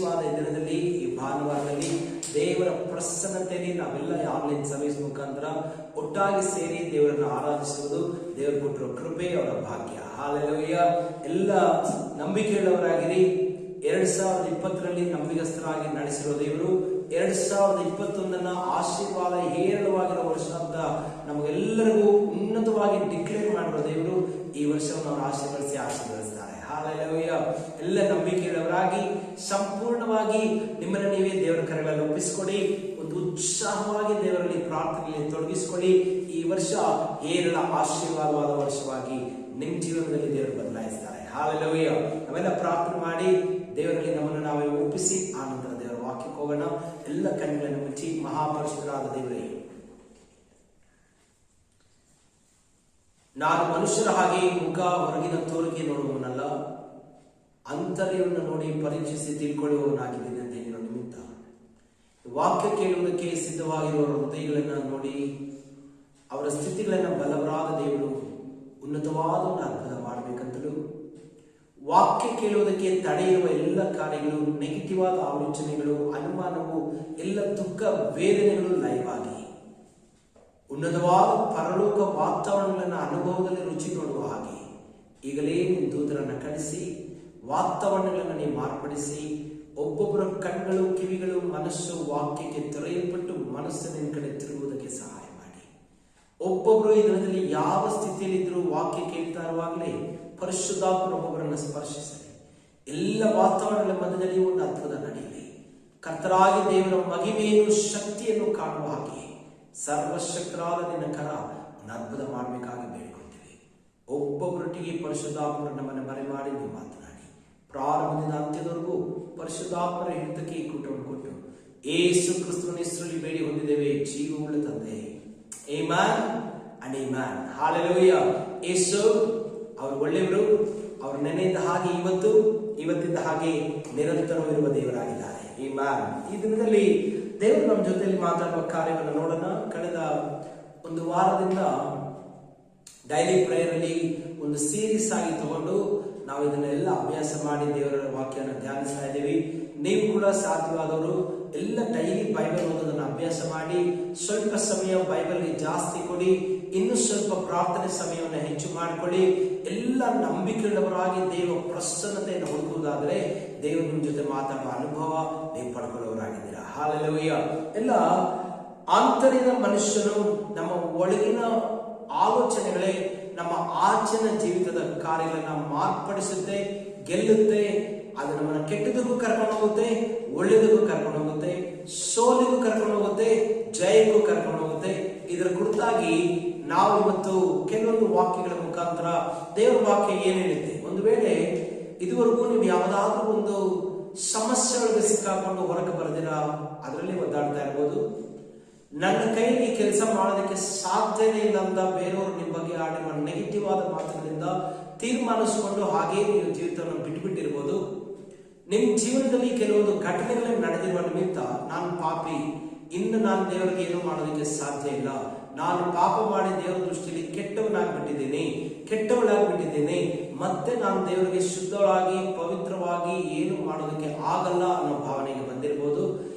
ವಿಶೇಷವಾದ ದಿನದಲ್ಲಿ, ಈ ಭಾನುವಾರದಲ್ಲಿ ದೇವರ ಪ್ರಸನ್ನತೆಯಲ್ಲಿ ನಾವೆಲ್ಲ ಆನ್ಲೈನ್ ಸರ್ವಿಸ್ ಮುಖಾಂತರ ಒಟ್ಟಾಗಿ ಸೇರಿ ದೇವರನ್ನು ಆರಾಧಿಸುವುದು ದೇವರು ಕೊಟ್ಟಿರೋ ಕೃಪೆ, ಅವರ ಭಾಗ್ಯ. ಹಾಲೆಲೂಯ. ಎಲ್ಲ ನಂಬಿಕೆಯುಳ್ಳವರಾಗಿರಿ. 2020ರಲ್ಲಿ ನಂಬಿಗಸ್ತರಾಗಿ ನಡೆಸಿರುವ ದೇವರು 2021 ಆಶೀರ್ವಾದ ಹೇರಳವಾಗಿರೋ ವರ್ಷ ಅಂತ ನಮಗೆಲ್ಲರಿಗೂ ಉನ್ನತವಾಗಿ ಡಿಕ್ಲೇರ್ ಮಾಡಿರೋ ದೇವರು ಈ ವರ್ಷವನ್ನು ಅವರು ಆಶೀರ್ವದಿಸ್ತಾರೆ. ಹಾಲೆಲೂಯ. ಎಲ್ಲ ನಂಬಿಕೆಯುಳ್ಳವರಾಗಿ ಸಂಪೂರ್ಣವಾಗಿ ನಿಮ್ಮನ್ನು ನೀವೇ ದೇವರ ಕರೆಗಳಲ್ಲಿ ಒಪ್ಪಿಸಿಕೊಡಿ. ಒಂದು ಉತ್ಸಾಹವಾಗಿ ದೇವರಲ್ಲಿ ಪ್ರಾರ್ಥನೆಯಲ್ಲಿ ತೊಡಗಿಸಿಕೊಳ್ಳಿ. ಈ ವರ್ಷ ಹೇರಳ ಆಶೀರ್ವಾದವಾದ ವರ್ಷವಾಗಿ ನಿಮ್ಮ ಜೀವನದಲ್ಲಿ ದೇವರು ಬದಲಾಯಿಸ್ತಾರೆ. ಹಾಲೆಲೂಯ. ನಾವೆಲ್ಲ ಪ್ರಾರ್ಥನೆ ಮಾಡಿ ದೇವರಲ್ಲಿ ನಮ್ಮನ್ನು ನಾವೇ ಒಪ್ಪಿಸಿ ಆನಂತರ ದೇವರ ವಾಕ್ಯಕ್ಕೆ ಹೋಗೋಣ. ಎಲ್ಲ ಕಣ್ಣುಗಳನ್ನು ಮುಚ್ಚಿ. ಮಹಾಪರಿಶುದ್ಧರಾದ ದೇವರೇ, ನಾನು ಮನುಷ್ಯರ ಹಾಗೆ ಮುಖ ಹೊರಗಿನ ತೋರಿಕೆ ನೋಡುವವನಲ್ಲ, ಅಂತರ್ಯವನ್ನು ನೋಡಿ ಪರೀಕ್ಷಿಸಿ ತಿಳ್ಕೊಳ್ಳುವವನಾಗಿದ್ದೇನೆ ಅಂತ ಹೇಳಿರೋ ನಿಮಿತ್ತ ವಾಕ್ಯ ಕೇಳುವುದಕ್ಕೆ ಸಿದ್ಧವಾಗಿರುವ ಹೃದಯಗಳನ್ನು ನೋಡಿ ಅವರ ಸ್ಥಿತಿಗಳನ್ನು ಬಲವರಾದ ದೇವರು ಉನ್ನತವಾದ ಒಂದು ಅದ್ಭುತ ಮಾಡಬೇಕಂತಲೂ, ವಾಕ್ಯ ಕೇಳುವುದಕ್ಕೆ ತಡೆಯಿರುವ ಎಲ್ಲ ಕಾರ್ಯಗಳು, ನೆಗೆಟಿವ್ ಆದ ಆಲೋಚನೆಗಳು, ಅನುಮಾನವು, ಎಲ್ಲ ದುಃಖ ವೇದನೆಗಳು ಲೈವ್ ಆಗಿ ಉನ್ನತವಾದ ಪರಲೋಕ ವಾತಾವರಣಗಳನ್ನು ಅನುಭವದಲ್ಲಿ ರುಚಿ ನೋಡುವ ಹಾಗೆ ಈಗಲೇ ನಿಮ್ಮ ದೂತರನ್ನು ಕಳಿಸಿ ವಾತಾವರಣಗಳನ್ನು ನೀವು ಮಾರ್ಪಡಿಸಿ ಒಬ್ಬೊಬ್ಬರ ಕಣ್ಗಳು, ಕಿವಿಗಳು, ಮನಸ್ಸು ವಾಕ್ಯಕ್ಕೆ ತೆರೆಯಲ್ಪಟ್ಟು ಮನಸ್ಸು ನಿನ್ನ ಕಡೆ ತಿರುಗುವುದಕ್ಕೆ ಸಹಾಯ ಮಾಡಿ. ಒಬ್ಬೊಬ್ಬರು ಈ ದಿನದಲ್ಲಿ ಯಾವ ಸ್ಥಿತಿಯಲ್ಲಿದ್ದರೂ ವಾಕ್ಯ ಕೇಳ್ತಾ ಇರುವಾಗಲೇ ಪರಿಶುದ್ಧಾತ್ಮ ಒಬ್ಬೊಬ್ಬರನ್ನು ಸ್ಪರ್ಶಿಸಲಿ. ಎಲ್ಲ ವಾತಾವರಣಗಳ ಮಧ್ಯದಲ್ಲಿ ಒಂದು ಅದ್ಭುತ ನಡೆಯಲಿ. ಕರ್ತರಾಗಿ ದೇವರ ಮಹಿಮೆಯನ್ನು, ಶಕ್ತಿಯನ್ನು ಕಾಣುವ ಹಾಗೆ ಸರ್ವಶಕ್ತರಾದ ನಿನ್ನ ಕರ ಒಂದು ಅದ್ಭುತ ಮಾಡಬೇಕಾಗಿ ಬೇಡಿಕೊಳ್ತೀವಿ. ಒಬ್ಬೊಬ್ಬರೊಟ್ಟಿಗೆ ಪರಿಶುದ್ಧಾತ್ಮರ ನಮ್ಮನ್ನು ಮರೆ ಮಾಡಿ ನೀವು ಮಾತನಾಡಿ ಪ್ರಾರಂಭದಿಂದ ಅಂತ್ಯದವರೆಗೂ ಪರಿಶುದ್ಧಾತ್ಮರ ಹಿಡಿತಕ್ಕೆ ಈ ಕೂಟವನ್ನು ಕೊಟ್ಟು ಯೇಸು ಕ್ರಿಸ್ತನ ಹೆಸರಲ್ಲಿ ಬೇಡಿ ಹೊಂದಿದ್ದೇವೆ ಜೀವವುಳ್ಳ ತಂದೆ. Amen and amen. ಹಾಲೆಲೂಯ. ಯೇಸು ಅವರು ಒಳ್ಳೆಯವರು. ಅವರು ನೆನೆಯಿಂದ ಹಾಗೆ ಇವತ್ತಿಂದ ಹಾಗೆ ನಿರಂತರವಿರುವ ದೇವರಾಗಿದ್ದಾರೆ. ಆಮೆನ್. ಈ ದಿನದಲ್ಲಿ ದೇವರು ನಮ್ಮ ಜೊತೆಯಲ್ಲಿ ಮಾತಾಡುವ ಕಾರ್ಯವನ್ನು ನೋಡೋಣ. ಕಳೆದ ಒಂದು ವಾರದಿಂದ ಡೈಲಿ ಪ್ರೇಯರ್ ಅಲ್ಲಿ ಒಂದು ಸೀರೀಸ್ ಆಗಿ ತಗೊಂಡು ನಾವು ಇದನ್ನೆಲ್ಲ ಅಭ್ಯಾಸ ಮಾಡಿ ದೇವರ ವಾಕ್ಯನ ಧ್ಯಾನಿಸ್ತಾ ಇದ್ದೀವಿ. ನೀವು ಕೂಡ ಸಾಧ್ಯವಾದವರು ಎಲ್ಲ ಡೈಲಿ ಬೈಬಲ್ ಓದೋದನ್ನು ಅಭ್ಯಾಸ ಮಾಡಿ ಸ್ವಲ್ಪ ಸಮಯ ಬೈಬಲ್ಗೆ ಜಾಸ್ತಿ ಕೊಡಿ. ಇನ್ನು ಸ್ವಲ್ಪ ಪ್ರಾರ್ಥನೆ ಸಮಯವನ್ನು ಹೆಚ್ಚು ಮಾಡಿಕೊಳ್ಳಿ. ಎಲ್ಲ ನಂಬಿಕೆಯುಳ್ಳವರಾಗಿ ದೇವ ಪ್ರಸನ್ನತೆಯನ್ನು ಹುಡುಕುವುದಾದರೆ ದೇವರು ನಿಮ್ಮ ಜೊತೆ ಮಾತಾಡುವ ಅನುಭವ ನೀವು ಪಡ್ಕೊಳ್ಳೋರಾಗಿದ್ದೀರಾ. ಹಾಲೆಲೂಯ. ಎಲ್ಲ ಆಂತರಿಕ ಮನುಷ್ಯನು ನಮ್ಮ ಒಳಗಿನ ಆಲೋಚನೆಗಳೇ ನಮ್ಮ ಆಚೆನ ಜೀವಿತದ ಕಾರ್ಯಗಳನ್ನ ಮಾರ್ಪಡಿಸುತ್ತೆ, ಗೆಲ್ಲುತ್ತೆ. ಅದು ನಮ್ಮನ್ನ ಕೆಟ್ಟದಕ್ಕೂ ಕರ್ಕೊಂಡು ಹೋಗುತ್ತೆ, ಒಳ್ಳೆಯದಕ್ಕೂ ಕರ್ಕೊಂಡು ಹೋಗುತ್ತೆ, ಸೋಲಿಗೂ ಕರ್ಕೊಂಡು ಹೋಗುತ್ತೆ, ಜಯಕ್ಕೂ ಕರ್ಕೊಂಡು ಹೋಗುತ್ತೆ. ಇದರ ಕುರಿತಾಗಿ ನಾವು ಇವತ್ತು ಕೆಲವೊಂದು ವಾಕ್ಯಗಳ ಮುಖಾಂತರ ದೇವರ ವಾಕ್ಯ ಏನ್ ಹೇಳುತ್ತೆ. ಒಂದು ವೇಳೆ ಇದುವರೆಗೂ ನೀವು ಯಾವುದಾದ್ರೂ ಒಂದು ಸಮಸ್ಯೆಗಳಿಗೆ ಸಿಕ್ಕಾಕೊಂಡು ಹೊರಗೆ ಬರೆದಿರಾ, ಅದರಲ್ಲಿ ಒದ್ದಾಡ್ತಾ ಇರ್ಬೋದು. ನನ್ನ ಕೈಗೆ ಕೆಲಸ ಮಾಡೋದಕ್ಕೆ ಸಾಧ್ಯನೇ ಇಲ್ಲ ಅಂತ ಬೇರೆಯವರು ನಿಮ್ಮ ಬಗ್ಗೆ ಆಡಿರುವ ನೆಗೆಟಿವ್ ಆದ ಮಾತುಗಳಿಂದ ತೀರ್ಮಾನಿಸಿಕೊಂಡು ಹಾಗೇ ನೀವು ಜೀವಿತವನ್ನು ಬಿಟ್ಟುಬಿಟ್ಟಿರ್ಬೋದು. ನಿಮ್ಮ ಜೀವನದಲ್ಲಿ ಕೆಲವೊಂದು ಘಟನೆಗಳು ನಡೆದಿರುವ ನಿಮಿತ್ತ ನಾನು ಪಾಪಿ, ಇನ್ನು ನಾನು ದೇವರಿಗೆ ಏನು ಮಾಡೋದಕ್ಕೆ ಸಾಧ್ಯ ಇಲ್ಲ, ನಾನು ಪಾಪ ಮಾಡಿ ದೇವರ ದೃಷ್ಟಿಯಲ್ಲಿ ಕೆಟ್ಟವಳಾಗ್ಬಿಟ್ಟಿದ್ದೇನೆ, ಮತ್ತೆ ನಾನು ದೇವರಿಗೆ ಶುದ್ಧವಾಗಿ ಪವಿತ್ರವಾಗಿ ಏನು ಮಾಡೋದಕ್ಕೆ ಆಗಲ್ಲ ಅನ್ನೋ ಭಾವನೆಗೆ ಬಂದಿರಬಹುದು.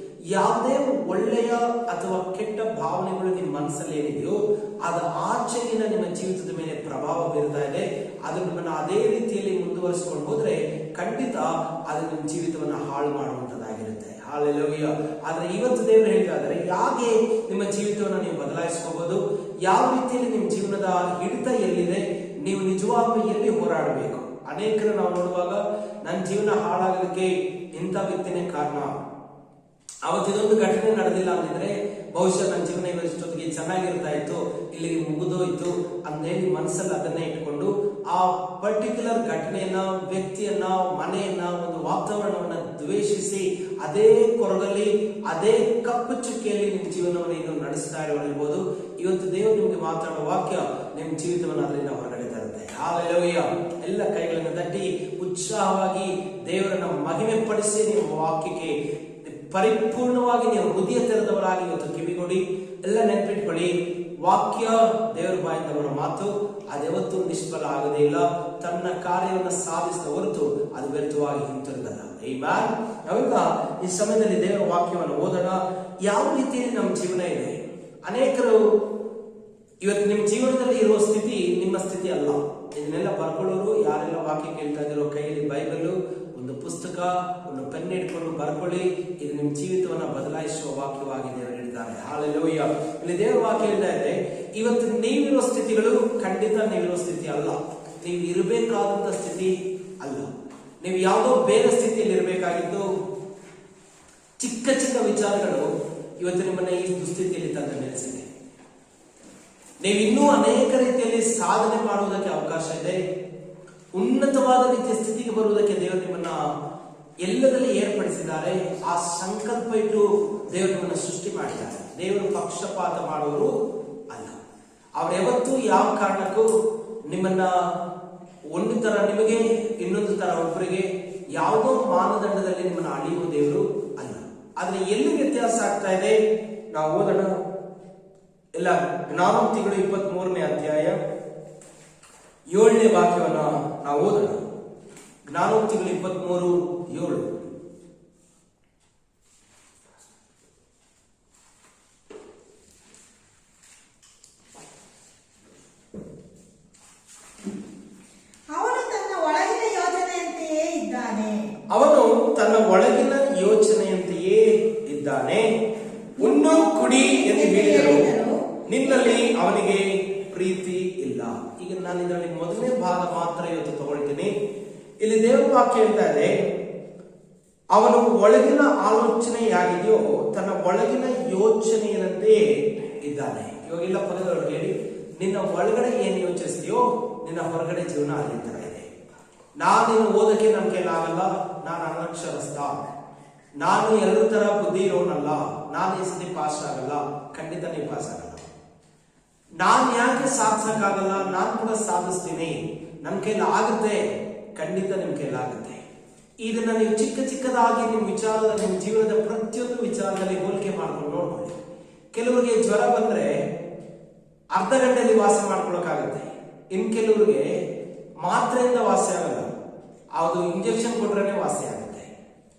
ಯಾವುದೇ ಒಳ್ಳೆಯ ಅಥವಾ ಕೆಟ್ಟ ಭಾವನೆಗಳು ನಿಮ್ಮ ಮನಸ್ಸಲ್ಲಿ ಏನಿದೆಯೋ ಅದು ಆಚೆಗಿನ ನಿಮ್ಮ ಜೀವಿತದ ಮೇಲೆ ಪ್ರಭಾವ ಬೀರ್ತಾ ಇದೆ. ಅದು ನಿಮ್ಮನ್ನು ಅದೇ ರೀತಿಯಲ್ಲಿ ಮುಂದುವರಿಸಿಕೊಂಡು ಹೋದ್ರೆ ಖಂಡಿತ ಅದು ನಿಮ್ಮ ಜೀವಿತವನ್ನು ಹಾಳು ಮಾಡುವಂತದ್ದಾಗಿರುತ್ತೆ. ಹಾಲೆಲೂಯ. ಆದ್ರೆ ಇವತ್ತು ದೇವರು ಹೇಳ್ತಾ ಇದ್ದಾರೆ, ಯಾಕೆ ನಿಮ್ಮ ಜೀವಿತವನ್ನು ನೀವು ಬದಲಾಯಿಸ್ಕೋಬಹುದು, ಯಾವ ರೀತಿಯಲ್ಲಿ ನಿಮ್ಮ ಜೀವನದ ಹಿಡಿತ ಎಲ್ಲಿದೆ, ನೀವು ನಿಜವಾಗ್ಲೂ ಎಲ್ಲಿ ಹೋರಾಡಬೇಕು. ಅನೇಕರು ನಾವು ನೋಡುವಾಗ ನನ್ನ ಜೀವನ ಹಾಳಾಗೋದಕ್ಕೆ ಇಂಥ ವ್ಯಕ್ತಿನೇ ಕಾರಣ, ಅವತ್ತಿದೊಂದು ಘಟನೆ ನಡೆದಿಲ್ಲ ಅಂದಿದ್ರೆ ಬಹುಶಃ ನನ್ನ ಜೀವನ ಇವಷ್ಟೊತ್ತಿಗೆ ಚೆನ್ನಾಗಿರ್ತಾ ಇತ್ತು, ಇಲ್ಲಿಗೆ ಮುಗಿದೋಯ್ತು ಅಂದೇಳಿ ಮನಸ್ಸಲ್ಲಿ ಅದನ್ನೇ ಇಟ್ಕೊಂಡು ಆ ಪರ್ಟಿಕ್ಯುಲರ್ ಘಟನೆಯನ್ನ, ವ್ಯಕ್ತಿಯನ್ನ, ಮನೆಯನ್ನ, ಒಂದು ವಾತಾವರಣವನ್ನ ದ್ವೇಷಿಸಿ ಅದೇ ಕೊರಗಲ್ಲಿ ಅದೇ ಕಪ್ಪು ಚುಕ್ಕಿಯಲ್ಲಿ ನಿಮ್ಮ ಜೀವನವನ್ನು ಇನ್ನು ನಡೆಸ್ತಾ ಇರಬಹುದು. ಇವತ್ತು ದೇವರು ನಿಮ್ಗೆ ಮಾತಾಡೋ ವಾಕ್ಯ ನಿಮ್ಮ ಜೀವಿತವನ್ನು ಅದರಿಂದ ಹೊರಗಡೆ ತರುತ್ತೆ. ಹಾಲೆಲೂಯ. ಎಲ್ಲ ಕೈಗಳನ್ನು ತಟ್ಟಿ ಉತ್ಸಾಹವಾಗಿ ದೇವರನ್ನ ಮಹಿಮೆ ಪಡಿಸಿ ನಿಮ್ಮ ವಾಕ್ಯಕ್ಕೆ ಪರಿಪೂರ್ಣವಾಗಿ ನೀವು ಹೃದಯ ತೆರೆದವರಾಗಿ ಇವತ್ತು ಕಿವಿಗೊಡಿ. ಎಲ್ಲ ನೆನಪಿಟ್ಕೊಳ್ಳಿ, ವಾಕ್ಯ ದೇವರ ಬಾಯಿಂದ ಬರೋ ಮಾತು ಅದ್ಯಾವತ್ತೂ ನಿಷ್ಫಲ ಆಗೋದೇ ಇಲ್ಲ. ತನ್ನ ಕಾರ್ಯವನ್ನು ಸಾಧಿಸಿದ ಹೊರತು ಅದು ವ್ಯರ್ಥವಾಗಿ ಹಿಂತಿರುಗಲ್ಲ. ಆಮೆನ್. ನಾವೀಗ ಈ ಸಮಯದಲ್ಲಿ ದೇವರ ವಾಕ್ಯವನ್ನು ಓದೋಣ. ಯಾವ ರೀತಿಯಲ್ಲಿ ನಮ್ಮ ಜೀವನ ಇದೆ? ಅನೇಕರು ಇವತ್ತು ನಿಮ್ಮ ಜೀವನದಲ್ಲಿ ಇರುವ ಸ್ಥಿತಿ ನಿಮ್ಮ ಸ್ಥಿತಿ ಅಲ್ಲ. ಇದನ್ನೆಲ್ಲ ಬರ್ಕೊಳ್ಳೋರು, ಯಾರೆಲ್ಲ ವಾಕ್ಯ ಕೇಳ್ತಾ ಇದ್ದಾರೋ ಕೈಯಲ್ಲಿ ಬೈಬಲ್, ಒಂದು ಪುಸ್ತಕ, ಒಂದು ಪೆನ್ ಇಟ್ಕೊಂಡು ಬರ್ಕೊಳ್ಳಿ. ಇದು ನಿಮ್ಮ ಜೀವಿತವನ್ನ ಬದಲಾಯಿಸುವ ವಾಕ್ಯವಾಗಿ ದೇವರು ಹೇಳ್ತಾರೆ. ಹಲ್ಲೆಲೂಯಾ. ಇಲ್ಲಿ ದೇವರ ವಾಕ್ಯ ಹೇಳ್ತಾ ಇದೆ, ಇವತ್ತು ನೀವಿರೋ ಸ್ಥಿತಿಗಳು ಖಂಡಿತ ನೀವಿರೋ ಸ್ಥಿತಿ ಅಲ್ಲ. ನೀವು ಇರಬೇಕಾದಂತ ಸ್ಥಿತಿ ಅಲ್ಲ. ನೀವು ಯಾವುದೋ ಬೇರೆ ಸ್ಥಿತಿಯಲ್ಲಿ ಇರಬೇಕಾಗಿದ್ದು. ಚಿಕ್ಕ ಚಿಕ್ಕ ವಿಚಾರಗಳು ಇವತ್ತು ನಿಮ್ಮನ್ನ ಈ ದುಸ್ಥಿತಿಯಲ್ಲಿ ತಂದು ನಿಲ್ಲಿಸಿದೆ. ನೀವು ಇನ್ನೂ ಅನೇಕ ರೀತಿಯಲ್ಲಿ ಸಾಧನೆ ಮಾಡುವುದಕ್ಕೆ ಅವಕಾಶ ಇದೆ. ಉನ್ನತವಾದ ರೀತಿಯ ಸ್ಥಿತಿಗೆ ಬರುವುದಕ್ಕೆ ದೇವರು ನಿಮ್ಮನ್ನ ಎಲ್ಲದಲ್ಲಿ ಏರ್ಪಡಿಸಿದ್ದಾರೆ. ಆ ಸಂಕಲ್ಪ ಇಟ್ಟು ದೇವರು ನಿಮ್ಮನ್ನ ಸೃಷ್ಟಿ ಮಾಡಿದ್ದಾರೆ. ದೇವರು ಪಕ್ಷಪಾತ ಮಾಡುವರು ಅಲ್ಲ. ಅವರು ಯಾವತ್ತೂ ಯಾವ ಕಾರಣಕ್ಕೂ ನಿಮ್ಮನ್ನ ಒಂದು ತರ ನಿಮಗೆ, ಇನ್ನೊಂದು ತರ ಒಬ್ಬರಿಗೆ, ಯಾವುದೋ ಮಾನದಂಡದಲ್ಲಿ ನಿಮ್ಮನ್ನ ಅಳಿಯುವ ದೇವರು ಅಲ್ಲ. ಆದ್ರೆ ಎಲ್ಲಿ ವ್ಯತ್ಯಾಸ ಆಗ್ತಾ ಇದೆ ನಾವು ಓದೋಣ. ಎಲ್ಲ ಜ್ಞಾನೋಕ್ತಿಗಳು 23ನೇ ಅಧ್ಯಾಯ 7ನೇ ವಾಕ್ಯವನ್ನ ನಾವು ಓದೋಣ. ಜ್ಞಾನೋಕ್ತಿಗಳು 23:7. ಅವನು ತನ್ನ ಒಳಗಿನ ಯೋಚನೆಯಂತೆಯೇ ಇದ್ದಾನೆ. ಉಣ್ಣು ಕುಡಿ ಎಂದು ಹೇಳಿದರು, ನಿನ್ನಲ್ಲಿ ಅವನಿಗೆ ಪ್ರೀತಿ ಇಲ್ಲ. ಈಗ ನಾನು ಇದರಲ್ಲಿ ಮೊದಲನೇ ಭಾಗ ಮಾತ್ರ ಇವತ್ತು ತಗೊಳ್ತೀನಿ. ಇಲ್ಲಿ ದೇವರ ವಾಕ್ಯ ಹೇಳ್ತಾ ಇದೆ, ಅವನು ಒಳಗಿನ ಆಲೋಚನೆ ಯಾಗಿದೆಯೋ ತನ್ನ ಒಳಗಿನ ಯೋಚನೆಯಂತೆ ಇದ್ದಾನೆ. ಇವಾಗೆಲ್ಲ ಪದಗಳು ಹೇಳಿ, ನಿನ್ನ ಒಳಗಡೆ ಏನ್ ಯೋಚಿಸ್ತೀಯೋ ನಿನ್ನ ಹೊರಗಡೆ ಜೀವನ ಅದೇ ತರ ಇದೆ. ನಾನೇನು ಓದಕ್ಕೆ ನನ್ನ ಕೈಲಾಗಲ್ಲ, ನಾನು ಅನಕ್ಷರಸ್ಥ, ನಾನು ಎಲ್ಲರೂ ತರ ಬುದ್ಧಿ ಇರೋನಲ್ಲ, ನಾನು ಈ ಸತಿ ಪಾಸ್ ಆಗಲ್ಲ. ಖಂಡಿತ ನೀವು ಪಾಸ್ ಆಗಲ್ಲ. ನಾನ್ ಯಾಕೆ ಸಾಧಿಸಕ್ಕಾಗಲ್ಲ? ನಾನು ಕೂಡ ಸಾಧಿಸ್ತೀನಿ, ನನ್ನ ಕೈಲಿ ಆಗುತ್ತೆ. ಖಂಡಿತ ನಿಮ್ ಕೈಲಾಗುತ್ತೆ. ಇದನ್ನ ನೀವು ಚಿಕ್ಕ ಚಿಕ್ಕದಾಗಿ ನಿಮ್ಮ ವಿಚಾರದ, ನಿಮ್ಮ ಜೀವನದ ಪ್ರತಿಯೊಂದು ವಿಚಾರದಲ್ಲಿ ಹೋಲಿಕೆ ಮಾಡ್ಕೊಂಡು ನೋಡ್ಕೊಳ್ಳಿ. ಕೆಲವರಿಗೆ ಜ್ವರ ಬಂದ್ರೆ ಅರ್ಧ ಗಂಟೆಯಲ್ಲಿ ವಾಸ ಮಾಡ್ಕೊಳಕ್ಕಾಗತ್ತೆ. ಇನ್ ಕೆಲವರಿಗೆ ಮಾತ್ರೆಯಿಂದ ವಾಸಿ ಆಗಲ್ಲ, ಅದು ಇಂಜೆಕ್ಷನ್ ಕೊಟ್ರೇನೆ ವಾಸಿ ಆಗುತ್ತೆ.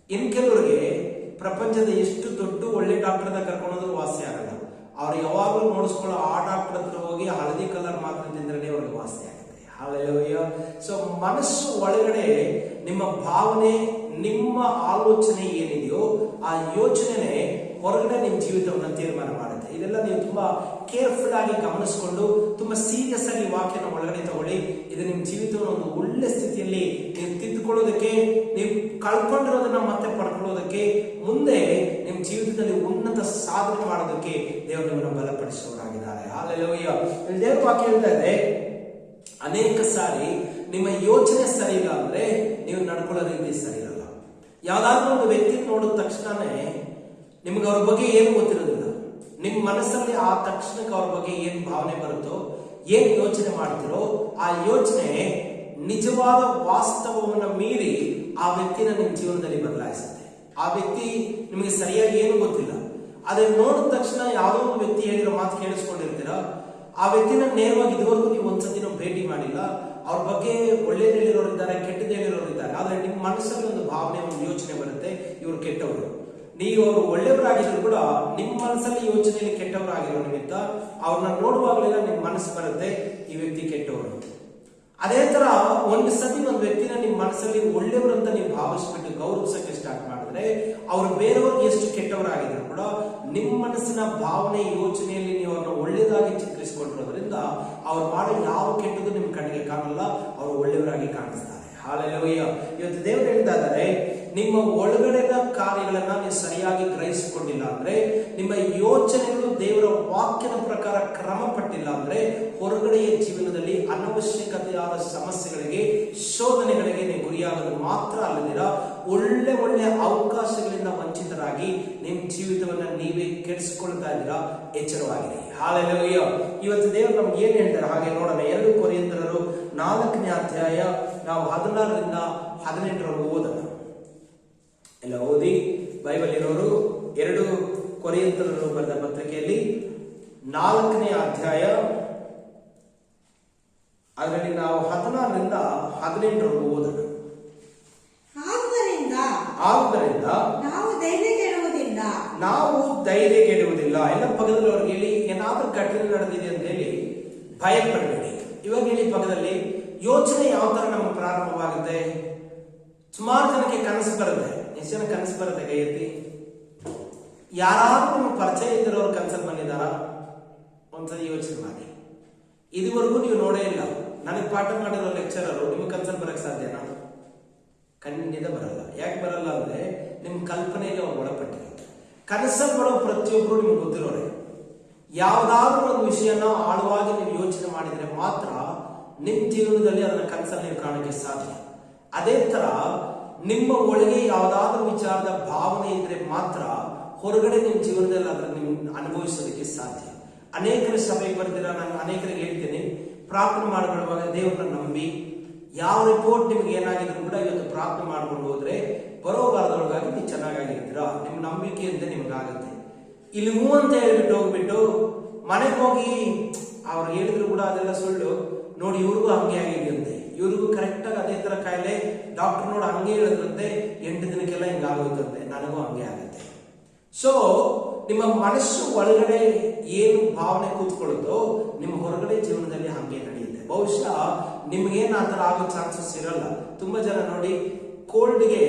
ಇನ್ ಕೆಲವರಿಗೆ ಪ್ರಪಂಚದ ಎಷ್ಟು ದೊಡ್ಡ ಒಳ್ಳೆ ಡಾಕ್ಟರ್ ಕರ್ಕೊಂಡೋದ್ರು ವಾಸಿ ಆಗಲ್ಲ. ಅವ್ರು ಯಾವಾಗಲೂ ನೋಡಿಸ್ಕೊಳ್ಳೋ ಆ ಡಾಕ್ಟರ್ ಹತ್ರ ಹೋಗಿ ಹಳದಿ ಕಲರ್ ಮಾತ್ರ ತಿಂದ್ರೆ ಅವ್ರಿಗೆ ವಾಸಿ ಆಗುತ್ತೆ. ಹಲ್ಲೆಲೂಯಾ. ಸೊ ಮನಸ್ಸು ಒಳಗಡೆ ನಿಮ್ಮ ಭಾವನೆ, ನಿಮ್ಮ ಆಲೋಚನೆ ಏನಿದೆಯೋ ಆ ಯೋಚನೆ ಹೊರಗಡೆ ನಿಮ್ಮ ಜೀವಿತವನ್ನ ತೀರ್ಮಾನ ಮಾಡುತ್ತೆ. ಇದೆಲ್ಲ ನೀವು ತುಂಬಾ ಕೇರ್ಫುಲ್ ಆಗಿ ಗಮನಿಸಿಕೊಂಡು ತುಂಬಾ ಸೀರಿಯಸ್ ಆಗಿ ವಾಕ್ಯನ ಒಳಗಡೆ ತಗೊಳ್ಳಿ. ಇದು ನಿಮ್ಮ ಜೀವಿತವನ್ನು ಒಂದು ಒಳ್ಳೆ ಸ್ಥಿತಿಯಲ್ಲಿ ನೀವು ತಿದ್ದುಕೊಳ್ಳೋದಕ್ಕೆ, ನೀವು ಕಳ್ಕೊಂಡಿರೋದನ್ನ ಮತ್ತೆ ಪಡ್ಕೊಳ್ಳೋದಕ್ಕೆ, ಮುಂದೆ ನಿಮ್ಮ ಜೀವಿತದಲ್ಲಿ ಉನ್ನತ ಸಾಧನೆ ಮಾಡೋದಕ್ಕೆ ದೇವರು ನಿಮ್ಮನ್ನು ಬಲಪಡಿಸುವವರಾಗಿದ್ದಾರೆ. ಹಲ್ಲೆಲೂಯಾ. ದೇವರ ವಾಕ್ಯ ಹೇಳ್ತಾ ಇದೆ, ಅನೇಕ ಸಾರಿ ನಿಮ್ಮ ಯೋಚನೆ ಸರಿ ಇಲ್ಲ ಅಂದ್ರೆ ನೀವು ನಡ್ಕೊಳ್ಳೋ ರೀತಿ ಸರಿ ಇರಲ್ಲ. ಯಾವ್ದಾದ್ರೂ ಒಂದು ವ್ಯಕ್ತಿ ನೋಡಿದ ತಕ್ಷಣನೇ ನಿಮ್ಗೆ ಅವ್ರ ಬಗ್ಗೆ ಏನು ಗೊತ್ತಿರೋದಿಲ್ಲ. ನಿಮ್ ಮನಸ್ಸಲ್ಲಿ ಆ ತಕ್ಷಣಕ್ಕೆ ಅವ್ರ ಬಗ್ಗೆ ಏನ್ ಭಾವನೆ ಬರುತ್ತೋ, ಏನ್ ಯೋಚನೆ ಮಾಡ್ತಿರೋ, ಆ ಯೋಚನೆ ನಿಜವಾದ ವಾಸ್ತವವನ್ನು ಮೀರಿ ಆ ವ್ಯಕ್ತಿನ ನಿಮ್ ಜೀವನದಲ್ಲಿ ಬದಲಾಯಿಸುತ್ತೆ. ಆ ವ್ಯಕ್ತಿ ನಿಮಗೆ ಸರಿಯಾಗಿ ಏನು ಗೊತ್ತಿಲ್ಲ, ಅದನ್ನ ನೋಡಿದ ತಕ್ಷಣ ಯಾವುದೋ ಒಂದು ವ್ಯಕ್ತಿ ಹೇಳಿರೋ ಮಾತು ಕೇಳಿಸ್ಕೊಂಡಿರ್ತೀರ. ಆ ವ್ಯಕ್ತಿನ ನೇರವಾಗಿ ಇದುವರೆಗೂ ನೀವು ಒಂದ್ಸತಿನೂ ಭೇಟಿ ಮಾಡಿಲ್ಲ. ಅವ್ರ ಬಗ್ಗೆ ಒಳ್ಳೇದು ಹೇಳಿರೋರು ಇದ್ದಾರೆ, ಕೆಟ್ಟದ್ದು ಹೇಳಿರೋರು ಇದ್ದಾರೆ. ಆದ್ರೆ ನಿಮ್ಮ ಮನಸ್ಸಲ್ಲಿ ಒಂದು ಭಾವನೆ, ಒಂದು ಯೋಚನೆ ಬರುತ್ತೆ, ಇವರು ಕೆಟ್ಟವರು. ನೀವು ಅವರು ಒಳ್ಳೆಯವರಾಗಿದ್ರು ಕೂಡ ನಿಮ್ಮ ಮನಸ್ಸಲ್ಲಿ ಯೋಚನೆಯಲ್ಲಿ ಕೆಟ್ಟವರಾಗಿರೋ ನಿಮಿತ್ತ ಅವ್ರನ್ನ ನೋಡುವಾಗಲೆಲ್ಲ ನಿಮ್ ಮನಸ್ಸು ಬರುತ್ತೆ, ಈ ವ್ಯಕ್ತಿ ಕೆಟ್ಟವರು. ಅದೇ ತರ ಒಂದು ಸತಿ ಒಂದು ವ್ಯಕ್ತಿನ ನಿಮ್ ಮನಸ್ಸಲ್ಲಿ ಒಳ್ಳೆಯವರು ಅಂತ ನೀವು ಭಾವಿಸ್ಬಿಟ್ಟು ಗೌರವಿಸಕ್ಕೆ ಸ್ಟಾರ್ಟ್ ಮಾಡಿದ್ರೆ, ಅವ್ರು ಬೇರೆಯವ್ರಿಗೆ ಎಷ್ಟು ಕೆಟ್ಟವರಾಗಿದ್ರು ಕೂಡ ನಿಮ್ಮ ಮನಸ್ಸಿನ ಭಾವನೆ, ಯೋಚನೆಯಲ್ಲಿ ನೀವು ಅವ್ರನ್ನ ಒಳ್ಳೇದಾಗಿ ಚಿತ್ರಿಸಿಕೊಂಡಿರೋದ್ರಿಂದ ಅವ್ರು ಮಾಡೋ ಯಾವ ಕೆಟ್ಟದ್ದು ನಿಮ್ ಕಣ್ಣಿಗೆ ಕಾಣಲ್ಲ, ಅವರು ಒಳ್ಳೆಯವರಾಗಿ ಕಾಣಿಸ್ತಾರೆ. ಹಲ್ಲೆಲೂಯಾ. ಇವತ್ತು ದೇವರು ಹೇಳ್ತಾ ಇದ್ದಾರೆ, ನಿಮ್ಮ ಒಳಗಡೆನ ಕಾರ್ಯಗಳನ್ನ ನೀವು ಸರಿಯಾಗಿ ಗ್ರಹಿಸಿಕೊಂಡಿಲ್ಲ ಅಂದ್ರೆ, ನಿಮ್ಮ ಯೋಚನೆಗಳು ದೇವರ ವಾಕ್ಯದ ಪ್ರಕಾರ ಕ್ರಮ ಪಟ್ಟಿಲ್ಲ ಅಂದ್ರೆ, ಹೊರಗಡೆಯ ಜೀವನದಲ್ಲಿ ಅನವಶ್ಯಕತೆಯಾದ ಸಮಸ್ಯೆಗಳಿಗೆ, ಶೋಧನೆಗಳಿಗೆ ನೀವು ಗುರಿಯಾಗಲು ಮಾತ್ರ ಅಲ್ಲದಿರ, ಒಳ್ಳೆ ಒಳ್ಳೆ ಅವಕಾಶಗಳಿಂದ ವಂಚಿತರಾಗಿ ನಿಮ್ಮ ಜೀವಿತವನ್ನ ನೀವೇ ಕೆಡಿಸಿಕೊಳ್ತಾ ಇದ್ದೀರಾ. ಎಚ್ಚರವಾಗಿರಿ. ಹಲ್ಲೆಲೂಯಾ. ಇವತ್ತು ದೇವರು ನಮ್ಗೆ ಏನ್ ಹೇಳ್ತಾರೆ ಹಾಗೆ ನೋಡೋಣ. 2 ಕೊರಿಂಥರು 4ನೇ ಅಧ್ಯಾಯ ನಾವು 16ರಿಂದ 18 ಓದೋಣ. ಎಲ್ಲ ಓದಿ. ಬೈಬಲ್ ಇರೋರು 2 ಕೊರಿಂಥರು ಬರೆದ ಪತ್ರಿಕೆಯಲ್ಲಿ 4ನೇ ಅಧ್ಯಾಯ, ಅದರಲ್ಲಿ ನಾವು 16ರಿಂದ 18 ಓದೋಣ. ಆದುದರಿಂದ ನಾವು ಧೈರ್ಯಗೆಡುವುದಿಲ್ಲ. ಎಲ್ಲ ಪಕ್ಕದಲ್ಲಿ ಅವ್ರಿಗೆ ಹೇಳಿ, ಏನಾದ್ರೂ ಘಟನೆ ನಡೆದಿದೆ ಅಂತ ಹೇಳಿ ಭಯಪಡಬೇಡಿ. ಇವಾಗ ಹೇಳಿ ಪಕ್ಕದಲ್ಲಿ ಯೋಚನೆ ಯಾವ ತರ ನಮ್ಗೆ ಪ್ರಾರಂಭವಾಗುತ್ತೆ. ಸುಮಾರು ಜನಕ್ಕೆ ಕನಸು ಬರುತ್ತೆ. ಎಷ್ಟು ಜನ ಕನಸು ಬರುತ್ತೆ ಕೈ ಎತ್ತಿ? ಯಾರಾದ್ರೂ ನಿಮ್ಗೆ ಪರಿಚಯ ಇದ್ದಿರೋರು ಕನಸಲ್ಲಿ ಬಂದಿದ್ದಾರ? ಒಂದ್ಸರಿ ಯೋಚನೆ ಮಾಡಿ. ಇದುವರೆಗೂ ನೀವು ನೋಡೇ ಇಲ್ಲ. ನನಗೆ ಪಾಠ ಮಾಡಿರೋ ಲೆಕ್ಚರರು ನಿಮ್ಗೆ ಕನಸಲ್ಲಿ ಬರಕ್ ಸಾಧ್ಯನಾ? ಖಂಡಿತ ಬರಲ್ಲ. ಯಾಕೆ ಬರಲ್ಲ ಅಂದ್ರೆ ನಿಮ್ ಕಲ್ಪನೆಯಲ್ಲಿ ಅವ್ರು ಒಳಪಟ್ಟಿಲ್ಲ. ಕನಸಲ್ಲಿ ಬರೋ ಪ್ರತಿಯೊಬ್ರು ನಿಮ್ಗೆ ಗೊತ್ತಿರೋರೆ. ಯಾವ್ದಾದ್ರೂ ಒಂದು ವಿಷಯನ ಆಳವಾಗಿ ನೀವು ಯೋಚನೆ ಮಾಡಿದ್ರೆ ಮಾತ್ರ ನಿಮ್ ಜೀವನದಲ್ಲಿ ಅದನ್ನ ಕನಸಲ್ಲಿ ನೀವು ಕಾಣಕ್ಕೆ ಸಾಧ್ಯ. ಅದೇ ತರ ನಿಮ್ಮ ಒಳಗೆ ಯಾವ್ದಾದ್ರೂ ವಿಚಾರದ ಭಾವನೆ ಇದ್ರೆ ಮಾತ್ರ ಹೊರಗಡೆ ನಿಮ್ ಜೀವನದಲ್ಲಿ ಅದನ್ನ ನೀವು ಅನುಭವಿಸೋದಕ್ಕೆ ಸಾಧ್ಯ. ಅನೇಕರ ಸಭೆಗೆ ಬರ್ತೀರಾ. ನಾನು ಅನೇಕರಿಗೆ ಹೇಳ್ತೀನಿ, ಪ್ರಾರ್ಥನೆ ಮಾಡಿಕೊಳ್ಳುವಾಗ ದೇವರನ್ನ ನಂಬಿ, ಯಾವ ರಿಪೋರ್ಟ್ ನಿಮ್ಗೆ ಏನಾಗಿದ್ರು ಕೂಡ ಇವತ್ತು ಪ್ರಾರ್ಥನೆ ಮಾಡ್ಕೊಂಡು ಹೋದ್ರೆ ಬರೋ ವಾರದೊಳಗಾಗಿ ನೀವು ಚೆನ್ನಾಗಿರ್ತೀರಾ. ನಿಮ್ ನಂಬಿಕೆ ಅಂತ ನಿಮ್ಗಾಗುತ್ತೆ. ಇಲ್ಲಿ ಹೂ ಅಂತ ಹೇಳ್ಬಿಟ್ಟು ಹೋಗ್ಬಿಟ್ಟು ಮನೆಗೆ ಹೋಗಿ ಅವ್ರು ಹೇಳಿದ್ರು ಕೂಡ ಅದೆಲ್ಲ ಸುಳ್ಳು. ನೋಡಿ ಇವ್ರಿಗೂ ಹಂಗೆ ಆಗಿದೆಯಂತೆ, ಇವ್ರಿಗೂ ಕರೆಕ್ಟ್ ಆಗಿ ಅದೇ ತರ ಕಾಯಿಲೆ, ಡಾಕ್ಟರ್ ನೋಡಿ ಹಂಗೆ ಹೇಳಿದ್ರಂತೆ, 8 ದಿನಕ್ಕೆಲ್ಲ ಹಿಂಗಾಗೋಯ್ತಂತೆ, ನನಗೂ ಹಂಗೆ ಆಗುತ್ತೆ. ಸೊ ನಿಮ್ಮ ಮನಸ್ಸು ಒಳಗಡೆ ಏನು ಭಾವನೆ ಕೂತ್ಕೊಳ್ಳುತ್ತೋ ನಿಮ್ಮ ಹೊರಗಡೆ ಜೀವನದಲ್ಲಿ ಹಂಗೆ ನಡೆಯುತ್ತೆ. ಬಹುಶಃ ನಿಮ್ಗೇನು ಆ ತರ ಆಗೋ ಚಾನ್ಸಸ್ ಇರಲ್ಲ. ತುಂಬಾ ಜನ ನೋಡಿ ಕೋಲ್ಡ್ಗೆ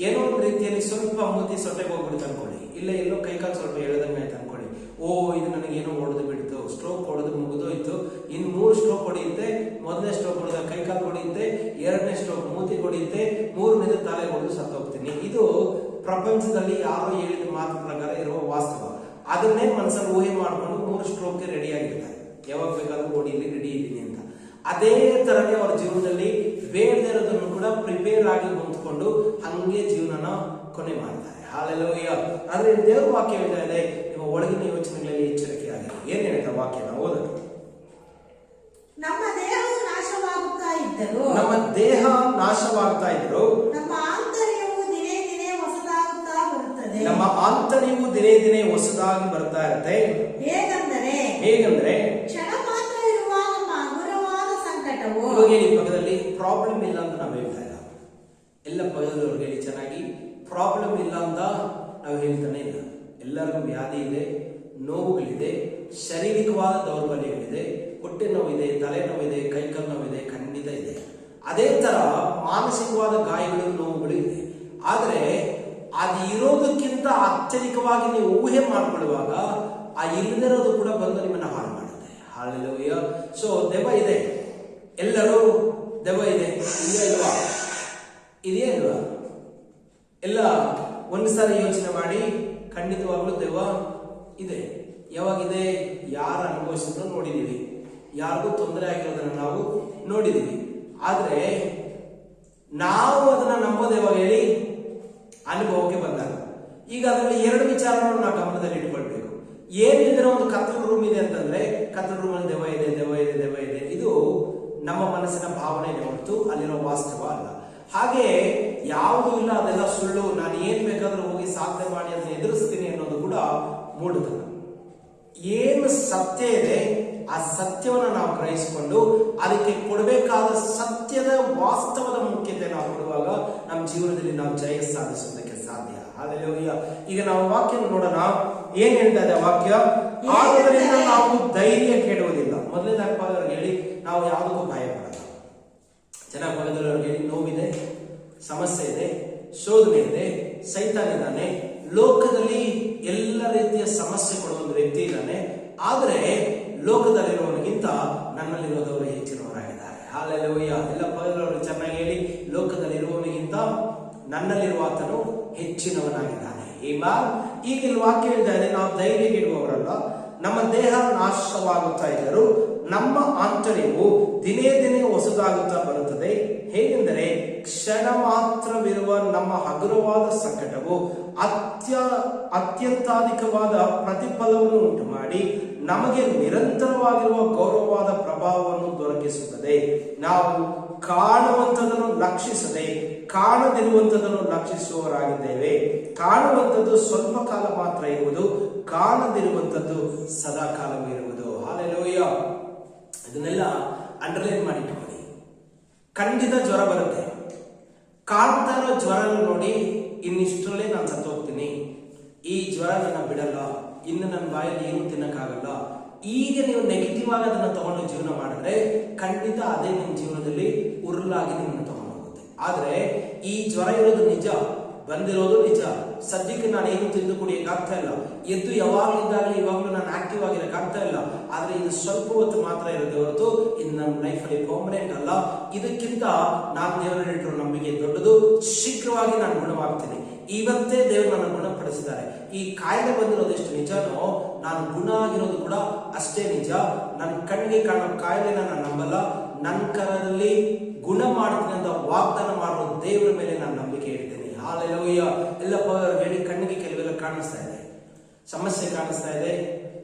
ಏನೋ ಒಂದು ರೀತಿಯಲ್ಲಿ ಸ್ವಲ್ಪ ಮೂತಿ ಸೊಟ್ಟೆಗೆ ಹೋಗ್ಬಿಡುತ್ತೆ ಅನ್ಕೊಳ್ಳಿ, ಇಲ್ಲ ಎಲ್ಲೋ ಕೈಕಾಲು ಸ್ವಲ್ಪ ಎಳೆದಂಗೆ ಆಯ್ತು ಅನ್ಕೊಳ್ಳಿ. ಓ ಇದು ನನಗೇನೋ ಹೊಡೆದು ಬಿಡ್ತು, ಸ್ಟ್ರೋಕ್ ಹೊಡೆದು ಮುಗಿದೋಯ್ತು, ಇನ್ನು 3 ಸ್ಟ್ರೋಕ್ ಹೊಡೆಯುತ್ತೆ. ಮೊದಲನೇ ಸ್ಟ್ರೋಕ್ ಹೊಡೆದ ಕೈಕಾಲು ಹೊಡೆಯುತ್ತೆ, 2ನೇ ಸ್ಟ್ರೋಕ್ ಮೂತಿ ಹೊಡೆಯುತ್ತೆ, 3ನೇದು ತಲೆ ಹೊಡೆದು ಸತ್ತೋಗ್ತೀನಿ. ಇದು ಪ್ರಪಂಚದಲ್ಲಿ ಯಾರೋ ಹೇಳಿದ ಮಾತು ಪ್ರಕಾರ ಇರುವ ವಾಸ್ತವ. ಅದನ್ನೇ ಮನಸ್ಸಲ್ಲಿ ಊಹೆ ಮಾಡ್ಕೊಂಡು 3 ಸ್ಟ್ರೋಕ್ಗೆ ರೆಡಿ ಆಗಿರ್ತಾರೆ. ಯಾವಾಗ ಬೇಕಾದ್ರೂ ಓಡಿಲಿ ರೆಡಿ ಇದ್ದೀನಿ ಅಂತ. ಅದೇ ತರನೇ ಅವ್ರ ಜೀವನದಲ್ಲಿ ಬೇಡದೇ ಇರೋದನ್ನು ಕೂಡ ಪ್ರಿಪೇರ್ ಆಗಿ ಹೊಂದ್ಕೊಂಡು ಹಂಗೆ ಜೀವನನ ಕೊನೆ ಮಾಡ್ತಾರೆ. ಹಾಲೆಲೂಯ. ಆದ್ರೆ ದೇವ್ರ ವಾಕ್ಯ ಹೇಳ್ತಾ ಇದೆ, ನಿಮ್ಮ ಒಳಗಿನ ಯೋಚನೆಗಳಲ್ಲಿ ಎಚ್ಚರಿಕೆ ಆಗಿದೆ. ಏನ್ ಹೇಳ್ತಾ ವಾಕ್ಯನ ಓದೋಣ. ನಮ್ಮ ದೇಹವು ನಾಶವಾಗುತ್ತಾ ಇದ್ದರು, ನಮ್ಮ ದೇಹ ನಾಶವಾಗ್ತಾ ಇದ್ರು, ನಮ್ಮ ಆಂತರ್ಯವು ದಿನೇ ದಿನೇ ಹೊಸದಾಗುತ್ತಾ ಬರುತ್ತದೆ. ನಮ್ಮ ಆಂತರ್ಯವು ದಿನೇ ದಿನೇ ಹೊಸದಾಗಿ ಬರ್ತಾ ಇರುತ್ತೆ. ಹೇಗಂದ್ರೆ ಕ್ಷಣ ಮಾತ್ರ ಇರುವ ನಮ್ಮ ಹಗುರವಾದ ಸಂಕಟವು. ಇವಾಗ ಹೇಳಿ ಪಕ್ಕದಲ್ಲಿ ಪ್ರಾಬ್ಲಮ್ ಇಲ್ಲ ಅಂತ ನಾವು ಹೇಳ್ತಾ ಇಲ್ಲ. ಎಲ್ಲ ಪಕ್ಕದಲ್ಲಿ ಹೇಳಿ ಚೆನ್ನಾಗಿ, ಪ್ರಾಬ್ಲಮ್ ಇಲ್ಲ ಅಂತ ನಾವು ಹೇಳ್ತಾನೆ ಇಲ್ಲ. ಎಲ್ಲರಿಗೂ ವ್ಯಾಧಿ ಇದೆ, ನೋವುಗಳಿದೆ, ಶಾರೀರಿಕವಾದ ದೌರ್ಬಲ್ಯಗಳಿದೆ, ಹೊಟ್ಟೆ ನೋವಿದೆ, ತಲೆನೋವಿದೆ, ಕೈಕಾಲು ನೋವಿದೆ, ಖಂಡಿತ ಇದೆ. ಅದೇ ತರ ಮಾನಸಿಕವಾದ ಗಾಯಗಳು, ನೋವುಗಳು ಇದೆ. ಆದ್ರೆ ಅದು ಇರೋದಕ್ಕಿಂತ ಅತ್ಯಧಿಕವಾಗಿ ನೀವು ಊಹೆ ಮಾಡ್ಕೊಳ್ಳುವಾಗ ಆ ಇಲ್ಲದಿರೋದು ಕೂಡ ಬಂದು ನಿಮ್ಮನ್ನ ಹಾಳು ಮಾಡುತ್ತೆ. ಹಾಲೆಲೂಯ. ಸೊ ದೆವ್ವ ಇದೆ, ಎಲ್ಲರೂ ದೆವ್ವ ಇದೆ, ಇದೆಯಾ ಇಲ್ವಾ? ಇದೆಯಾ ಇಲ್ವಾ? ಎಲ್ಲ ಒಂದ್ಸಾರಿ ಯೋಚನೆ ಮಾಡಿ. ಖಂಡಿತವಾಗ್ಲೂ ದೆವ್ವ ಇದೆ. ಯಾವಾಗಿದೆ? ಯಾರು ಅನುಭವಿಸಿದ್ರು ನೋಡಿದೀವಿ, ಯಾರಿಗೂ ತೊಂದರೆ ಆಗಿರೋದನ್ನ ನಾವು ನೋಡಿದೀವಿ. ಆದ್ರೆ ನಾವು ಅದನ್ನ ನಂಬೋದು ಯಾವಾಗ ಹೇಳಿ? ಅನುಭವಕ್ಕೆ ಬಂದಾಗ. ಈಗ ಅದರಲ್ಲಿ 2 ವಿಚಾರಗಳನ್ನು ನಾವು ಗಮನದಲ್ಲಿ ಇಟ್ಕೊಳ್ಬೇಕು. ಏನಿದ್ರೆ ಒಂದು ಕತ್ತಲು ರೂಮ್ ಇದೆ ಅಂತಂದ್ರೆ ಕತ್ತಲು ರೂಮ್ ಅಲ್ಲಿ ದೆವ್ವ ಇದೆ, ದೆವ್ವ ಇದೆ, ದೆವ್ವ ಇದೆ. ಇದು ನಮ್ಮ ಮನಸ್ಸಿನ ಭಾವನೆ ಹೊರತು ಅಲ್ಲಿರೋ ವಾಸ್ತವ ಅಲ್ಲ. ಹಾಗೆ ಯಾವುದು ಇಲ್ಲ, ಅದೆಲ್ಲ ಸುಳ್ಳು, ನಾನು ಏನ್ ಬೇಕಾದ್ರೂ ಹೋಗಿ ಸಾಧನೆ ಮಾಡಿ ಅದನ್ನ ಎದುರಿಸ್ತೀನಿ ಅನ್ನೋದು ಕೂಡ ಮೂಢತನ. ಏನು ಸತ್ಯ ಇದೆ ಆ ಸತ್ಯವನ್ನು ನಾವು ಗ್ರಹಿಸಿಕೊಂಡು ಅದಕ್ಕೆ ಕೊಡಬೇಕಾದ ಸತ್ಯದ ವಾಸ್ತವದ ಮುಖ್ಯತೆ ನಾವು ಕೊಡುವಾಗ ನಮ್ಮ ಜೀವನದಲ್ಲಿ ನಾವು ಜಯ ಸಾಧಿಸೋದಕ್ಕೆ ಸಾಧ್ಯ. ಹಾಲೆಲೂಯ. ಈಗ ನಾವು ವಾಕ್ಯ ನೋಡೋಣ. ಏನ್ ಹೇಳ್ತಾ ಇದೆ ವಾಕ್ಯ? ಆದ್ದರಿಂದ ನಾವು ಧೈರ್ಯ ಕೆಡುವುದಿಲ್ಲ. ಮೊದಲನೇದಾಗಿ ಹೇಳಿ, ನಾವು ಯಾವುದಕ್ಕೂ ಭಯ ಪಡಲ್ಲ. ಚೆನ್ನಾಗಿ ಭಾಗದವ್ರಿಗೆ ಹೇಳಿ, ನೋವಿದೆ, ಸಮಸ್ಯೆ ಇದೆ, ಶೋಧನೆ ಇದೆ, ಸೈತಾನ್ ಇದ್ದಾನೆ, ಲೋಕದಲ್ಲಿ ಎಲ್ಲ ರೀತಿಯ ಸಮಸ್ಯೆ ಕೊಡುವ ಒಂದು ವ್ಯಕ್ತಿ ಇದ್ದಾನೆ. ಆದ್ರೆ ಲೋಕದಲ್ಲಿರುವವನಿಗಿಂತ ನನ್ನಲ್ಲಿರೋದವರು ಹೆಚ್ಚಿನವರಾಗಿದ್ದಾರೆ. ಹಾಲೆಲೂಯ. ಎಲ್ಲ ಪದಗಳವರು ಚೆನ್ನಾಗಿ ಹೇಳಿ, ಲೋಕದಲ್ಲಿರುವವನಿಗಿಂತ ನನ್ನಲ್ಲಿರುವ ಆತನು ಹೆಚ್ಚಿನವನಾಗಿದ್ದಾನೆ. ಈಗ ಇಲ್ಲಿ ವಾಕ್ಯ ಹೇಳ್ತಾರೆ, ನಾವು ಧೈರ್ಯಗೆಡುವವರಲ್ಲ, ನಮ್ಮ ದೇಹ ನಾಶವಾಗುತ್ತಾ ಇದ್ದರು, ನಮ್ಮ ಆಂತರ್ಯವು ದಿನೇ ದಿನೇ ಹೊಸದಾಗುತ್ತಾ ಬರುತ್ತದೆ. ಹೇಗೆಂದರೆ ಕ್ಷಣ ಮಾತ್ರವಿರುವ ನಮ್ಮ ಹಗುರವಾದ ಸಂಕಟವು ಅತ್ಯಂತಾಧಿಕವಾದ ಪ್ರತಿಫಲವನ್ನು ಉಂಟು ಮಾಡಿ ನಮಗೆ ನಿರಂತರವಾಗಿರುವ ಗೌರವವಾದ ಪ್ರಭಾವವನ್ನು ದೊರಕಿಸುತ್ತದೆ. ನಾವು ಕಾಣುವಂಥದ್ದನ್ನು ಲಕ್ಷಿಸದೆ ಕಾಣದಿರುವಂಥದ್ದನ್ನು ಲಕ್ಷಿಸುವವರಾಗಿದ್ದೇವೆ. ಕಾಣುವಂಥದ್ದು ಸ್ವಲ್ಪ ಕಾಲ ಮಾತ್ರ ಇರುವುದು, ಕಾಣದಿರುವಂಥದ್ದು ಸದಾ ಕಾಲವೂ ಇರುವುದು. ಹಾಲೆಲೂಯ. ಇದನ್ನೆಲ್ಲ ಅಂಡರ್ಲೈನ್ ಮಾಡಿಟ್ಕೊಳ್ಳಿ. ಖಂಡಿತ ಜ್ವರ ಬರುತ್ತೆ. ಕಾಣ್ತಾ ಇರೋ ಜ್ವರ ನೋಡಿ ಇನ್ನಿಷ್ಟರಲ್ಲೇ ನಾನು ಸತ್ತು ಹೋಗ್ತೀನಿ, ಈ ಜ್ವರ ನನ್ನ ಬಿಡಲ್ಲ, ಇನ್ನು ನನ್ನ ಬಾಯಲ್ಲಿ ಏನು ತಿನ್ನಕ್ಕಾಗಲ್ಲ, ಈಗ ನೀವು ನೆಗೆಟಿವ್ ಆಗಿ ಅದನ್ನ ತಗೊಂಡು ಜೀವನ ಮಾಡಿದ್ರೆ ಖಂಡಿತ ಅದೇ ನಿಮ್ಮ ಜೀವನದಲ್ಲಿ ಉರುಳಾಗಿ ನಿಮ್ಮನ್ನು ತಗೊಂಡು ಹೋಗುತ್ತೆ. ಆದ್ರೆ ಈ ಜ್ವರ ಇರೋದು ನಿಜ, ಬಂದಿರೋದು ನಿಜ, ಸದ್ಯಕ್ಕೆ ನಾನು ಏನು ತಿಂದು ಕುಡಿಯಕ್ಕೆ ಆಗ್ತಾ ಇಲ್ಲ, ಎದ್ದು ಯಾವಾಗಲಿದ್ದಾಗಲೇ ಇವಾಗಲೂ ನಾನು ಆಕ್ಟಿವ್ ಆಗಿರಕ್ಕೆ ಆಗ್ತಾ ಇಲ್ಲ, ಆದ್ರೆ ಇದು ಸ್ವಲ್ಪ ಹೊತ್ತು ಮಾತ್ರ ಇರುತ್ತೆ ಹೊರತು ಇದು ನನ್ನ ಲೈಫಲ್ಲಿ ಪರ್ಮನೆಂಟ್ ಅಲ್ಲ. ಇದಕ್ಕಿಂತ ನಾನು ದೇವರಲ್ಲಿಟ್ಟಿರೋ ನಂಬಿಕೆ ದೊಡ್ಡದು, ಶೀಘ್ರವಾಗಿ ನಾನು ಗುಣವಾಗ್ತೀನಿ. ಇವತ್ತೇ ದೇವರು ನನ್ನ ಗುಣಪಡಿಸಿದ್ದಾರೆ. ಈ ಕಾಯಿಲೆ ಬಂದಿರೋದು ಎಷ್ಟು ನಿಜನೋ ನಾನು ಗುಣ ಆಗಿರೋದು ಕೂಡ ಅಷ್ಟೇ ನಿಜ. ನನ್ನ ಕಣ್ಣಿಗೆ ಕಾಣೋ ಕಾಯಿಲೆನ ನಾನು ನಂಬಲ್ಲ, ನನ್ನ ಕರದಲ್ಲಿ ಗುಣ ಮಾಡ್ತೀನಿ ಅಂತ ವಾಗ್ದಾನ ಮಾಡೋ ದೇವರ ಮೇಲೆ ನಾನು ನಂಬಿಕೆ ಇಡ್ತೀನಿ. ಹಾಲೆಲೂಯ. ಎಲ್ಲ ಹೇಳಿ, ಕಣ್ಣಿಗೆ ಕೆಲವೆಲ್ಲ ಕಾಣಿಸ್ತಾ ಇದೆ, ಸಮಸ್ಯೆ ಕಾಣಿಸ್ತಾ ಇದೆ,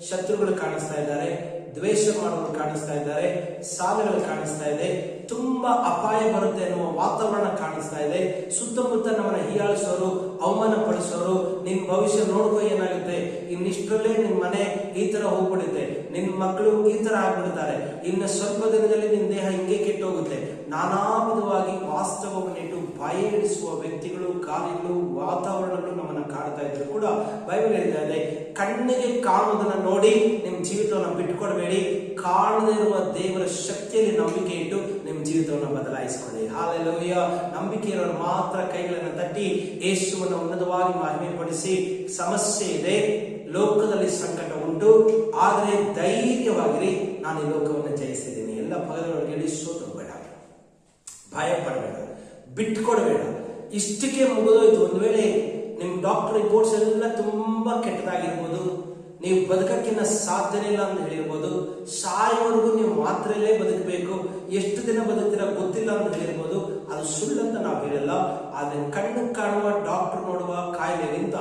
ಶತ್ರುಗಳು ಕಾಣಿಸ್ತಾ ಇದ್ದಾರೆ, ದ್ವೇಷ ಮಾಡೋರು ಕಾಣಿಸ್ತಾ ಇದ್ದಾರೆ, ಸಾಲಗಳು ಕಾಣಿಸ್ತಾ ಇದೆ, ತುಂಬಾ ಅಪಾಯ ಬರುತ್ತೆ ಅನ್ನುವ ವಾತಾವರಣ ಕಾಣಿಸ್ತಾ ಇದೆ, ಸುತ್ತಮುತ್ತ ನಮ್ಮನ್ನ ಹೀಯಾಳಿಸೋರು, ಅವಮಾನ ಪಡಿಸೋರು, ನಿನ್ ಭವಿಷ್ಯ ನೋಡ್ಕೋ ಏನಾಗುತ್ತೆ, ಇನ್ನಿಷ್ಟರಲ್ಲೇ ನಿನ್ ಮನೆ ಈ ತರ ಹೋಗ್ಬಿಡುತ್ತೆ, ನಿನ್ ಮಕ್ಕಳು ಈ ತರ ಆಗ್ಬಿಡ್ತಾರೆ, ಇನ್ನು ಸ್ವಲ್ಪ ದಿನದಲ್ಲಿ ನಿನ್ ದೇಹ ಹಿಂಗೆ ಕೆಟ್ಟೋಗುತ್ತೆ, ನಾನಾ ವಿಧವಾಗಿ ವಾಸ್ತವವನ್ನಿಟ್ಟು ಭಯ ಇಡಿಸುವ ವ್ಯಕ್ತಿಗಳು, ಕಾರ್ಯಗಳು, ವಾತಾವರಣಗಳು ನಮ್ಮನ್ನ ಕಾಡ್ತಾ ಇದ್ರು ಕೂಡ ಬೈಬಲ್ ಹೇಳ್ತಾ ಇದೆ, ಕಣ್ಣಿಗೆ ಕಾಣುವುದನ್ನ ನೋಡಿ ನಿಮ್ ಜೀವಿತವನ್ನ ಬಿಟ್ಕೊಡ್ಬೇಡಿ, ಕಾಣದೇ ಇರುವ ದೇವರ ಶಕ್ತಿಯಲ್ಲಿ ನಂಬಿಕೆ ಇಟ್ಟು ನಿಮ್ ಜೀವಿತವನ್ನು ಬದಲಾಯಿಸಿಕೊಳ್ಳಿ. ಹಾಲೆಲೂಯ. ನಂಬಿಕೆ ಇರೋರು ಮಾತ್ರ ಕೈಗಳನ್ನು ತಟ್ಟಿ ಯೇಸುವನ್ನು ಉನ್ನತವಾಗಿ ಮಹಿಮೆ ಪಡಿಸಿ, ಸಮಸ್ಯೆ ಇದೆ, ಲೋಕದಲ್ಲಿ ಸಂಕಟ ಉಂಟು, ಆದರೆ ಧೈರ್ಯವಾಗಿರಿ, ನಾನು ಈ ಲೋಕವನ್ನು ಜಯಿಸಿದ್ದೀನಿ. ಎಲ್ಲ ಪದಗಳಿಗೆ ಸೋತೋಗ್ಬೇಡ, ಭಯ ಪಡಬೇಡ, ಬಿಟ್ಕೊಡ್ಬೇಡ. ಇಷ್ಟಕ್ಕೆ ಮುಗಿದೋಯ್ತು. ಒಂದು ವೇಳೆ ನಿಮ್ ಡಾಕ್ಟರ್ ರಿಪೋರ್ಟ್ಸ್ ಎಲ್ಲ ತುಂಬಾ ಕೆಟ್ಟದಾಗಿರ್ಬೋದು, ನೀವು ಬದುಕಕ್ಕಿನ್ನ ಸಾಧ್ಯನೇ ಇಲ್ಲ ಅಂತ ಹೇಳಿರ್ಬೋದು, ಸಾಯೋವರೆಗೂ ನೀವು ಮಾತ್ರಲ್ಲೇ ಬದುಕಬೇಕು, ಎಷ್ಟು ದಿನ ಬದುಕ್ತೀರ ಗೊತ್ತಿಲ್ಲ ಅಂತ ಹೇಳಿರ್ಬೋದು, ಅದು ಸುಳ್ಳಂತ ನಾವು ಹೇಳಲ್ಲ. ಆದ್ರೆ ಕಣ್ಣು ಕಾಣುವ ಡಾಕ್ಟರ್ ನೋಡುವ ಕಾಯಿಲೆಗಿಂತ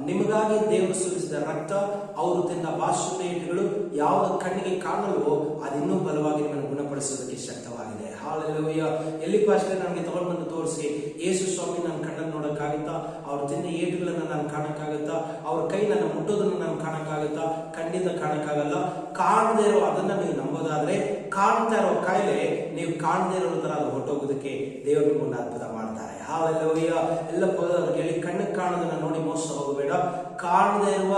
ನಿಮಗಾಗಿ ದೇವರು ಸುರಿಸಿದ ರಕ್ತ, ಅವರು ತಿಂದ ಬಾಷ್ಪೇಟಗಳು ಯಾವುದು ಕಣ್ಣಿಗೆ ಕಾಣಲ್ವೋ ಅದು ಇನ್ನೂ ಬಲವಾಗಿ ನಿಮ್ಮನ್ನು ಗುಣಪಡಿಸೋದಕ್ಕೆ ಶಕ್ತವಾಗಿದೆ. ಹಾಲೆಲೂಯ. ಎಲ್ಲಿ ಪಾಸ್ಟರ್ ನನಗೆ ತಗೊಂಡು ಬಂದು ತೋರಿಸಿ, ಯೇಸು ಸ್ವಾಮಿ ನನ್ನ ಕಣ್ಣನ್ನು ನೋಡಕ್ಕಾಗುತ್ತಾ, ಅವ್ರು ತಿಂದ ಏಟುಗಳನ್ನ ನಾನು ಕಾಣಕ್ಕಾಗುತ್ತಾ, ಅವ್ರ ಕೈ ನನ್ನ ಮುಟ್ಟೋದನ್ನ ನಾನು ಕಾಣಕ್ಕಾಗುತ್ತಾ? ಖಂಡಿತ ಕಾಣಕ್ಕಾಗಲ್ಲ. ಕಾಣದೇ ಇರೋ ಅದನ್ನ ನೀವು ನಂಬೋದಾದ್ರೆ, ಕಾಣ್ತಾ ಇರೋ ಕಾಯಿಲೆ ನೀವು ಕಾಣದೇ ಇರೋ ತರ ಅದು ಹೊಟ್ಟೋಗೋದಕ್ಕೆ ದೇವರು ನಿಮ್ಮನ್ನು ಅದ್ಭುತ ಮಾಡ್ತಾರೆ. ಹಾಲೆಲೂಯ. ಎಲ್ಲ ಪದವ್ರಿಗೆ ಹೇಳಿ, ಕಣ್ಣಿಗೆ ಕಾಣೋದನ್ನ ನೋಡಿ ಮೋಸ ಹೋಗಬೇಡ, ಕಾಣದೇ ಇರುವ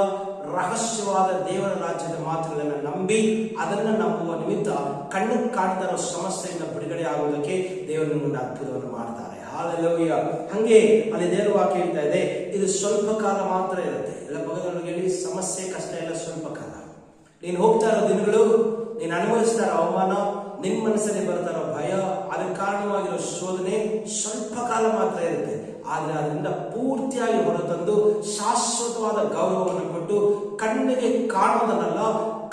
ರಹಸ್ಯವಾದ ದೇವರ ರಾಜ್ಯದ ಮಾತುಗಳನ್ನ ನಂಬಿ ಅದನ್ನ ನಂಬುವ ನಿಮಿತ್ತ ಕಣ್ಣಿಗೆ ಕಾಣದ ಸಮಸ್ಯೆಯಿಂದ ಬಿಡುಗಡೆ ಆಗುವುದಕ್ಕೆ ದೇವರು ನಿಮ್ಮನ್ನು ಅದ್ಭುತವನ್ನು ಮಾಡ್ತಾರೆ. ಹಾಲೆಲೂಯ. ಹಂಗೆ ಅಲ್ಲಿ ದೇವರ ವಾಕ್ಯ ಹೇಳ್ತಾ ಇದೆ, ಇದು ಸ್ವಲ್ಪ ಕಾಲ ಮಾತ್ರ ಇರುತ್ತೆ. ಎಲ್ಲ ಭಗವಂತನಿಗೆ ಹೇಳಿ, ಸಮಸ್ಯೆ ಕಷ್ಟ ಎಲ್ಲ ಸ್ವಲ್ಪ ಕಾಲ. ನೀನು ಹೋಗ್ತಾ ಇರೋ ದಿನಗಳು, ನೀನು ಅನುಭವಿಸ್ತಾ ಇರೋ ಅವಮಾನ, ನಿನ್ ಮನಸ್ಸಲ್ಲಿ ಬರ್ತಾ ಇರೋ ಭಯ, ಅದಕ್ಕೆ ಕಾರಣವಾಗಿರೋ ಶೋಧನೆ ಸ್ವಲ್ಪ ಕಾಲ ಮಾತ್ರ ಇರುತ್ತೆ. ಆದ್ರೆ ಅದರಿಂದ ಪೂರ್ತಿಯಾಗಿ ಹೊರತಂದು ಶಾಶ್ವತವಾದ ಗೌರವವನ್ನು ಕೊಟ್ಟು ಕಣ್ಣಿಗೆ ಕಾಣುವುದನ್ನಲ್ಲ,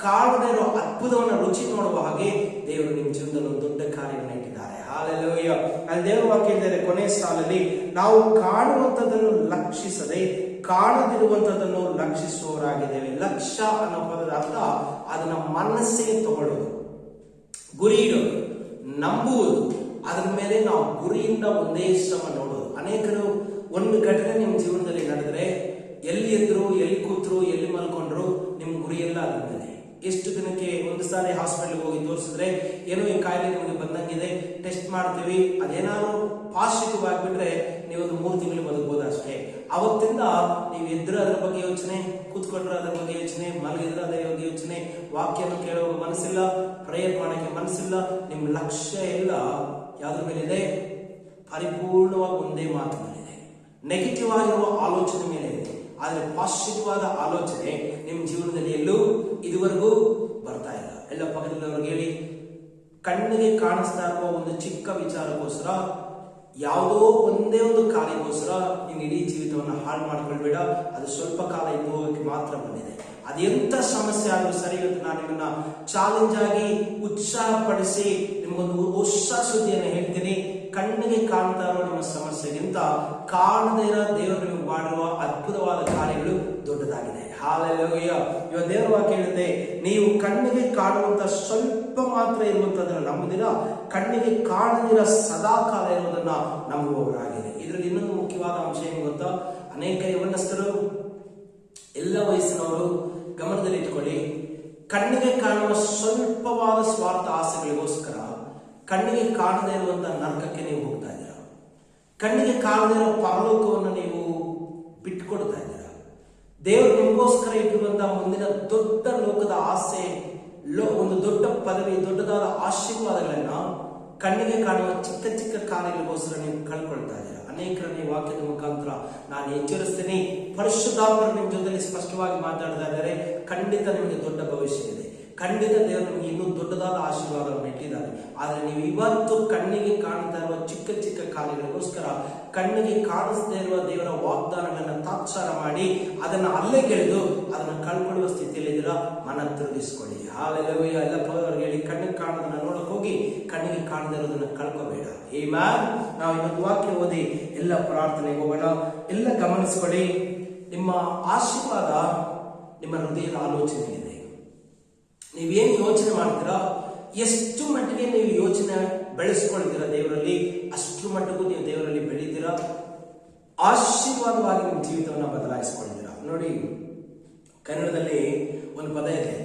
ಕಾಣದೇ ಇರೋ ಅದ್ಭುತವನ್ನು ರುಚಿ ನೋಡುವ ಹಾಗೆ ದೇವರು ನಿಮ್ಮ ಜೀವನದಲ್ಲಿ ಒಂದು ದೊಡ್ಡ ಕಾರ್ಯವನ್ನು ಇಟ್ಟಿದ್ದಾರೆ. ಹಾಲೆಲೂಯ. ಅಲ್ಲಿ ದೇವರ ವಾಕ್ಯ ಹೇಳಿದರೆ ಕೊನೆ ಸಾಲಲ್ಲಿ, ನಾವು ಕಾಣುವಂಥದ್ದನ್ನು ಲಕ್ಷಿಸದೆ ಕಾಣದಿರುವಂಥದ್ದನ್ನು ಲಕ್ಷಿಸುವವರಾಗಿದ್ದೇವೆ. ಲಕ್ಷ್ಯ ಅನ್ನೋ ಪದದ ಅರ್ಥ ಅದನ್ನ ಮನಸ್ಸಿಗೆ ತಗೊಳ್ಳೋದು, ಗುರಿ ಇಡೋದು, ನಂಬುವುದು, ಅದರ ಮೇಲೆ ನಾವು ಗುರಿಯಿಂದ ಒಂದೇ ಶ್ರಮ ನೋಡೋದು. ಅನೇಕರು ಒಂದು ಘಟನೆ ನಿಮ್ಮ ಜೀವನದಲ್ಲಿ ನಡೆದ್ರೆ, ಎಲ್ಲಿ ಎದ್ರು, ಎಲ್ಲಿ ಕೂತ್ರು, ಎಲ್ಲಿ ಮಲ್ಕೊಂಡ್ರು, ನಿಮ್ ಗುರಿ ಎಲ್ಲ ಅದ್ರ ಮೇಲೆ. ಎಷ್ಟು ದಿನಕ್ಕೆ ಒಂದು ಸಾರಿ ಹಾಸ್ಪಿಟಲ್ ಹೋಗಿ ತೋರಿಸಿದ್ರೆ, ಏನೋ ಈ ಕಾಯಿಲೆ ನಿಮಗೆ ಬಂದಂಗಿದೆ, ಟೆಸ್ಟ್ ಮಾಡ್ತೀವಿ, ಅದೇನಾದ್ರು ಪಾಸಿಟಿವ್ ಆಗಿಬಿಟ್ರೆ ನೀವೊಂದು 3 ತಿಂಗಳು ಬದುಕಬಹುದು ಅಷ್ಟೇ. ಅವತ್ತಿಂದ ನೀವು ಎದ್ರ ಅದ್ರ ಬಗ್ಗೆ ಯೋಚನೆ, ಕೂತ್ಕೊಂಡ್ರೆ ಅದ್ರ ಬಗ್ಗೆ ಯೋಚನೆ, ಮಲಗಿದ್ರೆ ಅದ್ರ ಬಗ್ಗೆ ಯೋಚನೆ, ವಾಕ್ಯನ ಕೇಳೋ ಮನಸ್ಸಿಲ್ಲ, ಪ್ರೇಯರ್ ಮಾಡಕ್ಕೆ ಮನಸ್ಸಿಲ್ಲ, ನಿಮ್ ಲಕ್ಷ್ಯ ಎಲ್ಲ ಯಾವ್ದ್ರ ಮೇಲಿದೆ? ಪರಿಪೂರ್ಣವಾಗಿ ಒಂದೇ ಮಾತು ಮೇಲಿದೆ. ನೆಗೆಟಿವ್ ಆಗಿರುವ ಆಲೋಚನೆ ಮೇಲೆ ಇದೆ. ಆದ್ರೆ ಪಾಸಿಟಿವ್ ಆದ ಆಲೋಚನೆ ನಿಮ್ ಜೀವನದಲ್ಲಿ ಎಲ್ಲೂ ಇದುವರೆಗೂ ಬರ್ತಾ ಇಲ್ಲ. ಎಲ್ಲ ಪಕ್ಕದಲ್ಲಿವ್ರಿಗೆ ಹೇಳಿ, ಕಣ್ಣಿಗೆ ಕಾಣಿಸ್ತಾ ಇರುವ ಒಂದು ಚಿಕ್ಕ ವಿಚಾರಕ್ಕೋಸ್ಕರ, ಯಾವುದೋ ಒಂದೇ ಒಂದು ಕಾರ್ಯಕ್ಕೋಸ್ಕರ ನೀನು ಇಡೀ ಜೀವಿತವನ್ನು ಹಾಳು ಮಾಡ್ಕೊಳ್ಬೇಡ. ಅದು ಸ್ವಲ್ಪ ಕಾಲ ಇದ್ದುವಕ್ಕೆ ಮಾತ್ರ ಬಂದಿದೆ. ಅದೆಂತ ಸಮಸ್ಯೆ ಆದ್ರೂ ಸರಿ, ಇವತ್ತು ನಾನು ನಿಮ್ಮನ್ನ ಚಾಲೆಂಜ್ ಆಗಿ ಉತ್ಸಾಹ ಪಡಿಸಿ ನಿಮ್ಗೊಂದು ಹೊಸ ಸುದ್ದಿಯನ್ನು ಹೇಳ್ತೀನಿ. ಕಣ್ಣಿಗೆ ಕಾಣ್ತಾ ಇರೋ ನಿಮ್ಮ ಸಮಸ್ಯೆಗಿಂತ ಕಾಣದೇ ಇರೋ ದೇವರು ನಿಮಗೆ ಮಾಡಿರುವ ಅದ್ಭುತವಾದ ಕಾರ್ಯಗಳು ದೊಡ್ಡದಾಗಿದೆ. ಹಾಲೆಲೂಯ. ಇವಾಗ ದೇವರ ವಾಕ್ಯ ಹೇಳುತ್ತೆ, ನೀವು ಕಣ್ಣಿಗೆ ಕಾಣುವಂತ ಸ್ವಲ್ಪ ಮಾತ್ರ ಇರುವಂತದನ್ನ ನಂಬುದಿರ, ಕಣ್ಣಿಗೆ ಕಾಣದಿರ ಸದಾ ಕಾಲ ಇರುವುದನ್ನ ನಂಬುವವರಾಗಿದೆ. ಇದರಲ್ಲಿ ಇನ್ನೊಂದು ಮುಖ್ಯವಾದ ಅಂಶ ಏನು ಗೊತ್ತಾ? ಅನೇಕ ಯವನಸ್ಥರು, ಎಲ್ಲ ವಯಸ್ಸಿನವರು ಗಮನದಲ್ಲಿ ಇಟ್ಕೊಳ್ಳಿ. ಕಣ್ಣಿಗೆ ಕಾಣುವ ಸ್ವಲ್ಪವಾದ ಸ್ವಾರ್ಥ ಆಸೆಗಳಿಗೋಸ್ಕರ ಕಣ್ಣಿಗೆ ಕಾಣದೇ ಇರುವಂತಹ ನರಕಕ್ಕೆ ನೀವು ಹೋಗ್ತಾ ಇದ್ದೀರಾ. ಕಣ್ಣಿಗೆ ಕಾಣದೇ ಇರುವ ಪರಲೋಕವನ್ನು ನೀವು ಬಿಟ್ಟುಕೊಡ್ತಾ ಇದ್ದೀರಾ. ದೇವರು ನಿಮಗೋಸ್ಕರ ಇಟ್ಟಿರುವಂತಹ ಮುಂದಿನ ದೊಡ್ಡ ಲೋಕದ ಆಸೆ, ಒಂದು ದೊಡ್ಡ ಪದವಿ, ದೊಡ್ಡದಾದ ಆಶೀರ್ವಾದಗಳನ್ನ ಕಣ್ಣಿಗೆ ಕಾಣುವ ಚಿಕ್ಕ ಚಿಕ್ಕ ಕಾರ್ಯಗಳಿಗೋಸ್ಕರ ನೀವು ಕಳ್ಕೊಳ್ತಾ ಇದ್ದೀರಾ. ಅನೇಕರನ್ನ ಈ ವಾಕ್ಯದ ಮುಖಾಂತರ ನಾನು ಎಚ್ಚರಿಸ್ತೇನೆ. ಪರಿಶುದ್ಧಾತ್ಮರು ನಿಮ್ಮ ಜೊತೆಲಿ ಸ್ಪಷ್ಟವಾಗಿ ಮಾತಾಡ್ತಾ ಇದ್ದಾರೆ. ಖಂಡಿತ ನಿಮಗೆ ದೊಡ್ಡ ಭವಿಷ್ಯ ಇದೆ. ಖಂಡಿತ ದೇವರು ನಿಮಗೆ ಇನ್ನೂ ದೊಡ್ಡದಾದ ಆಶೀರ್ವಾದವನ್ನು ಇಟ್ಟಿದ್ದಾರೆ. ಆದರೆ ನೀವು ಇವತ್ತು ಕಣ್ಣಿಗೆ ಕಾಣ್ತಾ ಇರುವ ಚಿಕ್ಕ ಚಿಕ್ಕ ಕಾರ್ಯಗಳಿಗೋಸ್ಕರ ಕಣ್ಣಿಗೆ ಕಾಣಿಸದೇ ಇರುವ ದೇವರ ವಾಗ್ದಾನಗಳನ್ನ ತಾತ್ಸಾರ ಮಾಡಿ ಅದನ್ನ ಅಲ್ಲೆಗೆಳೆದು ಅದನ್ನ ಕಳ್ಕೊಳ್ಳುವ ಸ್ಥಿತಿಯಲ್ಲಿ ಇದ್ದೀರಾ. ಮನ ತಿರುಗಿಸ್ಕೊಳ್ಳಿ. ಹಾಲೆಲೂಯ. ಎಲ್ಲ ಪದವರಿಗೆ ಹೇಳಿ, ಕಣ್ಣಿಗೆ ಕಾಣೋದನ್ನ ನೋಡಕ್ ಹೋಗಿ ಕಣ್ಣಿಗೆ ಕಾಣದೇ ಇರೋದನ್ನ ಕಳ್ಕೋಬೇಡ. ಆಮೆನ್. ನಾವು ಇನ್ನೊಂದು ವಾಕ್ಯ ಓದಿ ಎಲ್ಲ ಪ್ರಾರ್ಥನೆಗೆ ಹೋಗೋಣ. ಎಲ್ಲ ಗಮನಿಸಿಕೊಳ್ಳಿ. ನಿಮ್ಮ ಆಶೀರ್ವಾದ ನಿಮ್ಮ ಹೃದಯದ ಆಲೋಚನೆ ಇದೆ. ನೀವೇನು ಯೋಚನೆ ಮಾಡ್ತೀರಾ, ಎಷ್ಟು ಮಟ್ಟಿಗೆ ನೀವು ಯೋಚನೆ ಬೆಳೆಸ್ಕೊಳ್ತೀರಾ ದೇವರಲ್ಲಿ, ಅಷ್ಟು ಮಟ್ಟಿಗೂ ನೀವು ದೇವರಲ್ಲಿ ಬೆಳೀತೀರಾ. ಆಶೀರ್ವಾದವಾಗಿ ನಿಮ್ಮ ಜೀವಿತವನ್ನು ಬದಲಾಯಿಸ್ಕೊಳ್ತೀರಾ. ನೋಡಿ, ಕನ್ನಡದಲ್ಲಿ ಒಂದು ಪದ ಇದೆ,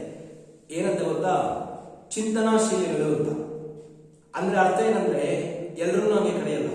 ಏನಂತ ಗೊತ್ತಾ? ಚಿಂತನಾಶೀಲಿಗಳು ಅಂತ. ಅಂದ್ರೆ ಅರ್ಥ ಏನಂದ್ರೆ, ಎಲ್ಲರೂ ನಮಗೆ ಕರೆಯಲ್ಲ.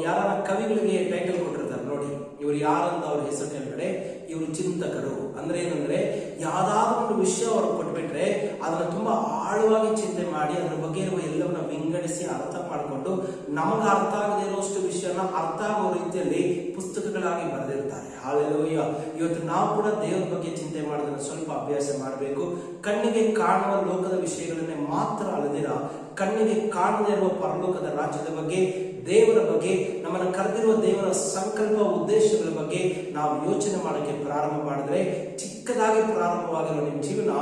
ಯಾರ ಕವಿಗಳಿಗೆ ಟೈಟಲ್ ಕೊಟ್ಟಿರ್ತಾರೆ ನೋಡಿ, ಇವರು ಯಾರಂತ ಅವ್ರ ಹೆಸರು ಕೆಳಗಡೆ ಇವರು ಚಿಂತಕರು. ಅಂದ್ರೆ ಏನಂದ್ರೆ, ಯಾವ್ದಾದ್ರು ಒಂದು ವಿಷಯ ಅವ್ರು ಕೊಟ್ಬಿಟ್ರೆ ಅದನ್ನ ತುಂಬಾ ಆಳವಾಗಿ ಚಿಂತೆ ಮಾಡಿ ಅದ್ರ ಬಗ್ಗೆ ಇರುವ ಎಲ್ಲವನ್ನ ವಿಂಗಡಿಸಿ ಅರ್ಥ ಮಾಡಿಕೊಂಡು ನಮಗೆ ಅರ್ಥ ಆಗದೆ ಇರುವಷ್ಟು ವಿಷಯನ ಅರ್ಥ ಆಗೋ ರೀತಿಯಲ್ಲಿ ಪುಸ್ತಕಗಳಾಗಿ ಬರೆದಿರ್ತಾರೆ. ಹಾಲೆಲೂಯ. ಇವತ್ತು ನಾವು ಕೂಡ ದೇವರ ಬಗ್ಗೆ ಚಿಂತೆ ಮಾಡೋದನ್ನ ಸ್ವಲ್ಪ ಅಭ್ಯಾಸ ಮಾಡಬೇಕು. ಕಣ್ಣಿಗೆ ಕಾಣುವ ಲೋಕದ ವಿಷಯಗಳನ್ನೇ ಮಾತ್ರ ಅಲ್ಲದಿರ, ಕಣ್ಣಿಗೆ ಕಾಣದೇ ಇರುವ ಪರಲೋಕದ ರಾಜ್ಯದ ಬಗ್ಗೆ, ದೇವರ ಬಗ್ಗೆ, ನಮ್ಮನ್ನು ಕರೆದಿರುವ ದೇವರ ಸಂಕಲ್ಪ ಉದ್ದೇಶಗಳ ಬಗ್ಗೆ ನಾವು ಯೋಚನೆ ಮಾಡೋಕ್ಕೆ ಪ್ರಾರಂಭ ಮಾಡಿದ್ರೆ, ಚಿಕ್ಕದಾಗಿ ಪ್ರಾರಂಭವಾಗಿರುವ ನಿಮ್ಮ ಜೀವನ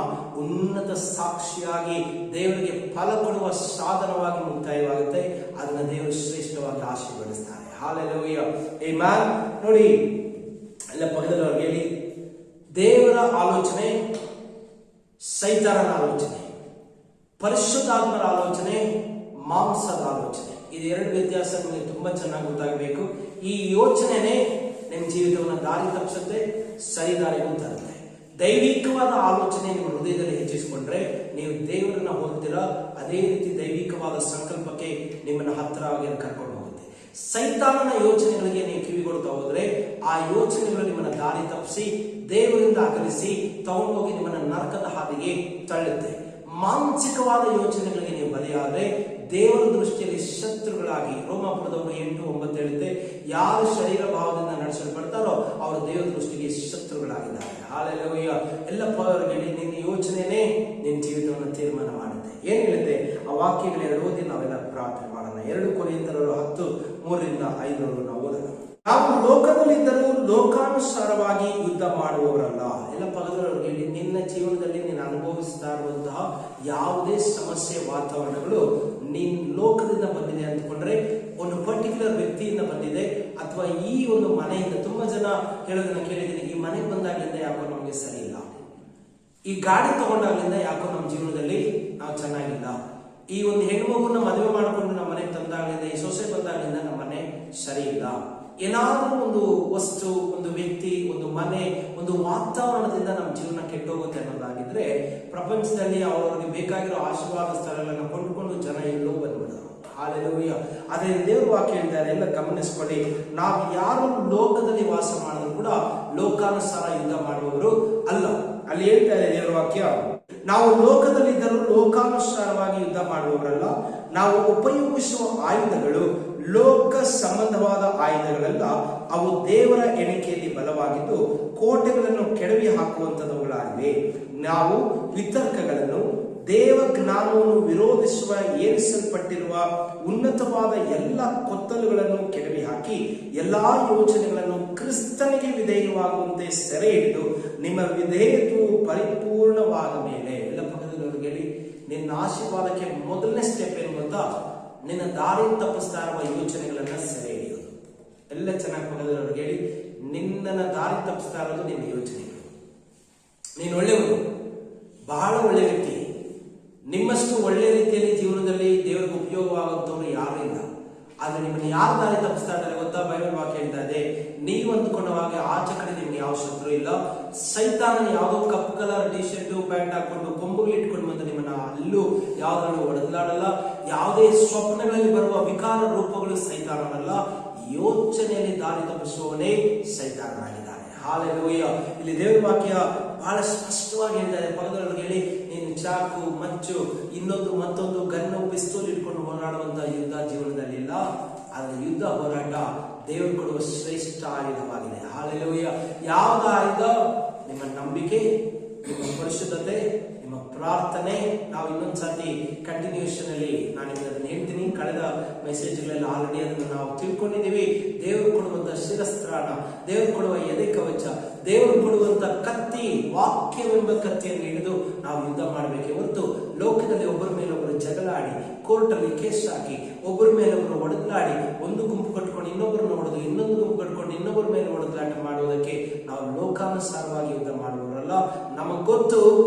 ಉನ್ನತ ಸಾಕ್ಷಿಯಾಗಿ ದೇವರಿಗೆ ಫಲ ಕೊಡುವ ಸಾಧನವಾಗಿ ಮುಕ್ತಾಯವಾಗುತ್ತೆ. ಅದನ್ನ ದೇವರು ಶ್ರೇಷ್ಠವಾಗಿ ಆಶೀರ್ವದಿಸ್ತಾರೆ. ಹಾಲೆಲೂಯ. ಆಮೆನ್. ನೋಡಿ, ಎಲ್ಲ ಪಕ್ಕದವ್ರಿಗೆ ಹೇಳಿ, ದೇವರ ಆಲೋಚನೆ, ಸೈತಾನನ ಆಲೋಚನೆ, ಪರಿಶುದ್ಧಾತ್ಮರ ಆಲೋಚನೆ, ಮಾಂಸದ ಆಲೋಚನೆ, ಇದೆರಡು ವ್ಯತ್ಯಾಸ ನಿಮಗೆ ತುಂಬಾ ಚೆನ್ನಾಗಿ ಗೊತ್ತಾಗಬೇಕು. ಈ ಯೋಚನೆನೇ ನಿಮ್ಮ ಜೀವಿತವನ್ನು ದಾರಿ ತಪ್ಪಿಸುತ್ತೆ, ಸರಿ ದಾರಿಗೂ ತರುತ್ತೆ. ದೈವಿಕವಾದ ಆಲೋಚನೆ ನಿಮ್ಮ ಹೃದಯದಲ್ಲಿ ಹೆಚ್ಚಿಸಿಕೊಂಡ್ರೆ ನೀವು ದೇವರನ್ನ ಹೋಗ್ತೀರಾ. ಅದೇ ರೀತಿ ದೈವಿಕವಾದ ಸಂಕಲ್ಪಕ್ಕೆ ನಿಮ್ಮನ್ನ ಹತ್ತಿರ ಆಗಿ ಕರ್ಕೊಂಡು ಹೋಗುತ್ತೆ. ಸೈತಾನನ ಯೋಚನೆಗಳಿಗೆ ನೀವು ಕಿವಿಗೊಡ್ತಾ ಹೋದ್ರೆ ಆ ಯೋಚನೆಗಳು ನಿಮ್ಮನ್ನ ದಾರಿ ತಪ್ಪಿಸಿ ದೇವರಿಂದ ಅಗಲಿಸಿ ತಗೊಂಡೋಗಿ ನಿಮ್ಮನ್ನ ನರಕದ ಹಾದಿಗೆ ತಳ್ಳುತ್ತೆ. ಮಾನಸಿಕವಾದ ಯೋಚನೆಗಳಿಗೆ ನೀವು ಬಲಿಯಾದ್ರೆ ದೇವರ ದೃಷ್ಟಿಯಲ್ಲಿ ಶತ್ರುಗಳಾಗಿ, ರೋಮಾಪುರದವರು 8:9 ಹೇಳುತ್ತೆ, ಯಾರು ಶರೀರ ಭಾವದಿಂದ ನಡೆಸಲ್ಪಡ್ತಾರೋ ಅವರು ದೇವರ ದೃಷ್ಟಿಗೆ ಶತ್ರುಗಳಾಗಿದ್ದಾರೆ. ಹಾಲೆಲೂಯ. ಎಲ್ಲ ಪದವರಿಗೆ ನಿನ್ನ ಯೋಚನೆನೇ ನಿನ್ನ ಜೀವಿತವನ್ನು ತೀರ್ಮಾನ ಮಾಡುತ್ತೆ. ಏನ್ ಹೇಳುತ್ತೆ ಆ ವಾಕ್ಯಗಳೆರಡು ಓದಿ ನಾವೆಲ್ಲ ಪ್ರಾರ್ಥನೆ ಮಾಡೋಣ. 2 ಕೊರಿಂಥರು 10:3-5 ನಾವು ಓದೋಣ. ನಾವು ಲೋಕದಲ್ಲಿದ್ದರೂ ಲೋಕಾನುಸಾರವಾಗಿ ಯುದ್ಧ ಮಾಡುವವರಲ್ಲ. ಎಲ್ಲ ಪದವರಿಗೆ ನಿನ್ನ ಜೀವನದಲ್ಲಿ ನೀನು ಅನುಭವಿಸ್ತಾ ಇರುವಂತಹ ಯಾವುದೇ ಸಮಸ್ಯೆ, ವಾತಾವರಣಗಳು ನೀನ್ ಲೋಕದಿಂದ ಬಂದಿದೆ ಅಂದ್ಕೊಂಡ್ರೆ, ಒಂದು ಪರ್ಟಿಕ್ಯುಲರ್ ವ್ಯಕ್ತಿಯಿಂದ ಬಂದಿದೆ, ಅಥವಾ ಈ ಒಂದು ಮನೆಯಿಂದ, ತುಂಬಾ ಜನ ಹೇಳೋದನ್ನ ಕೇಳಿದ್ದೀನಿ, ಈ ಮನೆಗೆ ಬಂದಾಗ್ಲಿಂದ ಯಾಕೋ ನಮ್ಗೆ ಸರಿ ಇಲ್ಲ, ಈ ಗಾಡಿ ತಗೊಂಡಾಗ್ಲಿಂದ ಯಾಕೋ ನಮ್ಮ ಜೀವನದಲ್ಲಿ ನಾವು ಚೆನ್ನಾಗಿಲ್ಲ, ಈ ಒಂದು ಹೆಣ್ಮಗುನ ಮದುವೆ ಮಾಡಿಕೊಂಡು ನಮ್ಮ ಮನೆಗೆ ತಂದಾಗ್ಲಿಂದ, ಈ ಸೊಸೆ ಬಂದಾಗ್ಲಿಂದ ನಮ್ಮ ಮನೆ ಸರಿ ಇಲ್ಲ. ಏನಾದ್ರೂ ಒಂದು ವಸ್ತು, ಒಂದು ವ್ಯಕ್ತಿ, ಒಂದು ಮನೆ, ಒಂದು ವಾತಾವರಣದಿಂದ ನಮ್ಮ ಜೀವನ ಕೆಟ್ಟೋಗುತ್ತೆ ಅನ್ನೋದಾಗಿದ್ರೆ ಪ್ರಪಂಚದಲ್ಲಿ ಅವರವರಿಗೆ ಬೇಕಾಗಿರೋ ಆಶೀರ್ವಾದ ಸ್ಥಳಗಳನ್ನು ಕೊಂಡುಕೊಂಡು ಜನ ಎಲ್ಲೋ ಬಂದ್ಬಿಡೋರು. ಹಾಲೆಲೂಯ. ಅದೇ ದೇವ್ರ ವಾಕ್ಯ ಹೇಳ್ತಾರೆ, ಎಲ್ಲ ಗಮನಿಸ್ಕೊಳ್ಳಿ. ನಾವು ಯಾರು ಲೋಕದಲ್ಲಿ ವಾಸ ಮಾಡಿದ್ರು ಕೂಡ ಲೋಕಾನುಸಾರ ಯುದ್ಧ ಮಾಡುವವರು ಅಲ್ಲ. ಅಲ್ಲಿ ಹೇಳ್ತಾರೆ ದೇವ್ರ ವಾಕ್ಯ, ನಾವು ಲೋಕದಲ್ಲಿದ್ದರೂ ಲೋಕಾನುಸಾರವಾಗಿ ಯುದ್ಧ ಮಾಡುವವರಲ್ಲ. ನಾವು ಉಪಯೋಗಿಸುವ ಆಯುಧಗಳು ಲೋಕ ಸಂಬಂಧವಾದ ಆಯುಧಗಳಲ್ಲ, ಅವು ದೇವರ ಎಣಿಕೆಯಲ್ಲಿ ಬಲವಾಗಿದ್ದು ಕೋಟೆಗಳನ್ನು ಕೆಡವಿ ಹಾಕುವಂತವುಗಳಾಗಿವೆ. ನಾವು ವಿತರ್ಕಗಳನ್ನು, ದೇವ ಜ್ಞಾನವನ್ನು ವಿರೋಧಿಸುವ ಏರಿಸಲ್ಪಟ್ಟಿರುವ ಉನ್ನತವಾದ ಎಲ್ಲ ಕೊತ್ತಲುಗಳನ್ನು ಕೆಡವಿ ಹಾಕಿ ಎಲ್ಲಾ ಯೋಚನೆಗಳನ್ನು ಕ್ರಿಸ್ತನಿಗೆ ವಿಧೇಯವಾಗುವಂತೆ ಸೆರೆ ಹಿಡಿದು ನಿಮ್ಮ ವಿಧೇಯತ್ವವು ಪರಿಪೂರ್ಣವಾದ ಮೇಲೆ. ಎಲ್ಲ ಪಕ್ಕದವರಿಗೆ ಹೇಳಿ, ನಿನ್ನ ಆಶೀರ್ವಾದಕ್ಕೆ ಮೊದಲನೇ ಸ್ಟೆಪ್ ಏನು ಗೊತ್ತಾ? ನಿನ್ನ ದಾರಿ ತಪ್ಪಿಸ್ತಾ ಇರುವ ಯೋಚನೆಗಳನ್ನ ಸೆರೆ ಹಿಡಿಯೋದು. ಎಲ್ಲ ಚೆನ್ನಾಗಿ ಪಕ್ಕದವರಿಗೆ ಹೇಳಿ, ನಿನ್ನನ್ನು ದಾರಿ ತಪ್ಪಿಸ್ತಾ ಇರೋದು ನಿನ್ನ ಯೋಚನೆಗಳು. ನೀನು ಒಳ್ಳೆಯವರು, ಬಹಳ ಒಳ್ಳೆ ವ್ಯಕ್ತಿ, ನಿಮ್ಮಷ್ಟು ಒಳ್ಳೆ ರೀತಿಯಲ್ಲಿ ಜೀವನದಲ್ಲಿ ದೇವರಿಗೆ ಉಪಯೋಗವಾಗುವಂಥವ್ರು ಯಾರೂ ಇಲ್ಲ. ಆದ್ರೆ ನಿಮ್ಮನ್ನು ಯಾರು ದಾರಿ ತಪ್ಪಿಸ್ತಾ ಇದ್ದಾರೆ ಗೊತ್ತಾ? ಬೈಬಲ್ ವಾಕ್ಯ ಹೇಳ್ತಾ ಇದೆ, ನೀವು ಅಂದ್ಕೊಂಡವಾಗ ಆಚೆ ಕಡೆ ನಿಮ್ಗೆ ಯಾವ ಶತ್ರು ಇಲ್ಲ. ಸೈತಾನನ ಯಾವುದೋ ಕಪ್ಪು ಕಲರ್ ಟಿ ಶರ್ಟ್ ಪ್ಯಾಂಟ್ ಹಾಕೊಂಡು ಕೊಂಬುಗಳು ಇಟ್ಕೊಂಡು ಬಂದು ನಿಮ್ಮನ್ನ ಅಲ್ಲೂ ಯಾವ್ದ್ರಲ್ಲೂ ಒಡೆದಾಡಲ್ಲ. ಯಾವುದೇ ಸ್ವಪ್ನಗಳಲ್ಲಿ ಬರುವ ವಿಕಾರ ರೂಪಗಳು ಸೈತಾನನಲ್ಲ. ಯೋಚನೆಯಲ್ಲಿ ದಾರಿ ತಪ್ಪಿಸುವವನೇ ಸೈತಾನನಾಗಿದ್ದಾನೆ. ಹಾಲೆಲೂಯ. ಇಲ್ಲಿ ದೇವರ ವಾಕ್ಯ ಬಹಳ ಸ್ಪಷ್ಟವಾಗಿ ಹೇಳ್ತಾ ಇದೆ. ಪಕ್ಕದೊಳಗೆ ಹೇಳಿ, ನೀನು ಚಾಕು, ಮಚ್ಚು, ಇನ್ನೊಂದು ಮತ್ತೊಂದು ಗನ್ನು, ಪಿಸ್ತೂಲ್ ಇಟ್ಕೊಂಡು ಹೋರಾಡುವಂತ ಯುದ್ಧ ಜೀವನದಲ್ಲಿ ಇಲ್ಲ. ಆದ್ರೆ ಯುದ್ಧ ಹೋರಾಟ ದೇವರು ಕೊಡುವ ಶ್ರೇಷ್ಠ ಆಯುಧವಾಗಿದೆ. ಹಾಲೆಲೂಯ. ಯಾವ್ದು ಆಯುಧ? ನಿಮ್ಮ ನಂಬಿಕೆ, ನಿಮ್ಮ ಪರಿಶುದ್ಧತೆ, ನಿಮ್ಮ ಪ್ರಾರ್ಥನೆ. ನಾವು ಇನ್ನೊಂದ್ಸತಿ ಕಂಟಿನ್ಯೂಷನ್ ಅಲ್ಲಿ ನಾನು ಅದನ್ನ ಹೇಳ್ತೀನಿ. ಕಳೆದ ಮೆಸೇಜ್ಗಳಲ್ಲಿ ಆಲ್ರೆಡಿ ಅದನ್ನು ನಾವು ತಿಳ್ಕೊಂಡಿದ್ದೀವಿ. ದೇವರು ಕೊಡುವಂತ ಶಿರಸ್ತ್ರಾಣ, ದೇವರು ಕೊಡುವ ಎದೆ ಕವಚ, ದೇವರು ಕೊಡುವಂತ ಕತ್ತಿ, ವಾಕ್ಯವೆಂಬ ಕತ್ತಿಯನ್ನು ಹಿಡಿದು ನಾವು ಯುದ್ಧ ಮಾಡಬೇಕೆ ಹೊರತು ಲೋಕದಲ್ಲಿ ಒಬ್ಬರ ಮೇಲೊಬ್ಬರು ಜಗಳಾಡಿ, ಕೋರ್ಟ್ ಅಲ್ಲಿ ಕೇಸ್ ಹಾಕಿ, ಒಬ್ಬರ ಮೇಲೊಬ್ಬರು ಒಡೆದಾಡಿ, ಒಂದು ಗುಂಪು ಕಟ್ಕೊಂಡು ಇನ್ನೊಬ್ಬರನ್ನು ಹೊಡೆದು, ಇನ್ನೊಂದು ಗುಂಪು ಕಟ್ಕೊಂಡು ಇನ್ನೊಬ್ಬರ ಮೇಲೆ ಒಡೆದಾಟ ಮಾಡುವುದಕ್ಕೆ ನಾವು ಲೋಕಾನುಸಾರವಾಗಿ ಯುದ್ಧ ಮಾಡುವವರಲ್ಲ. ನಮಗ್ ಗೊತ್ತು,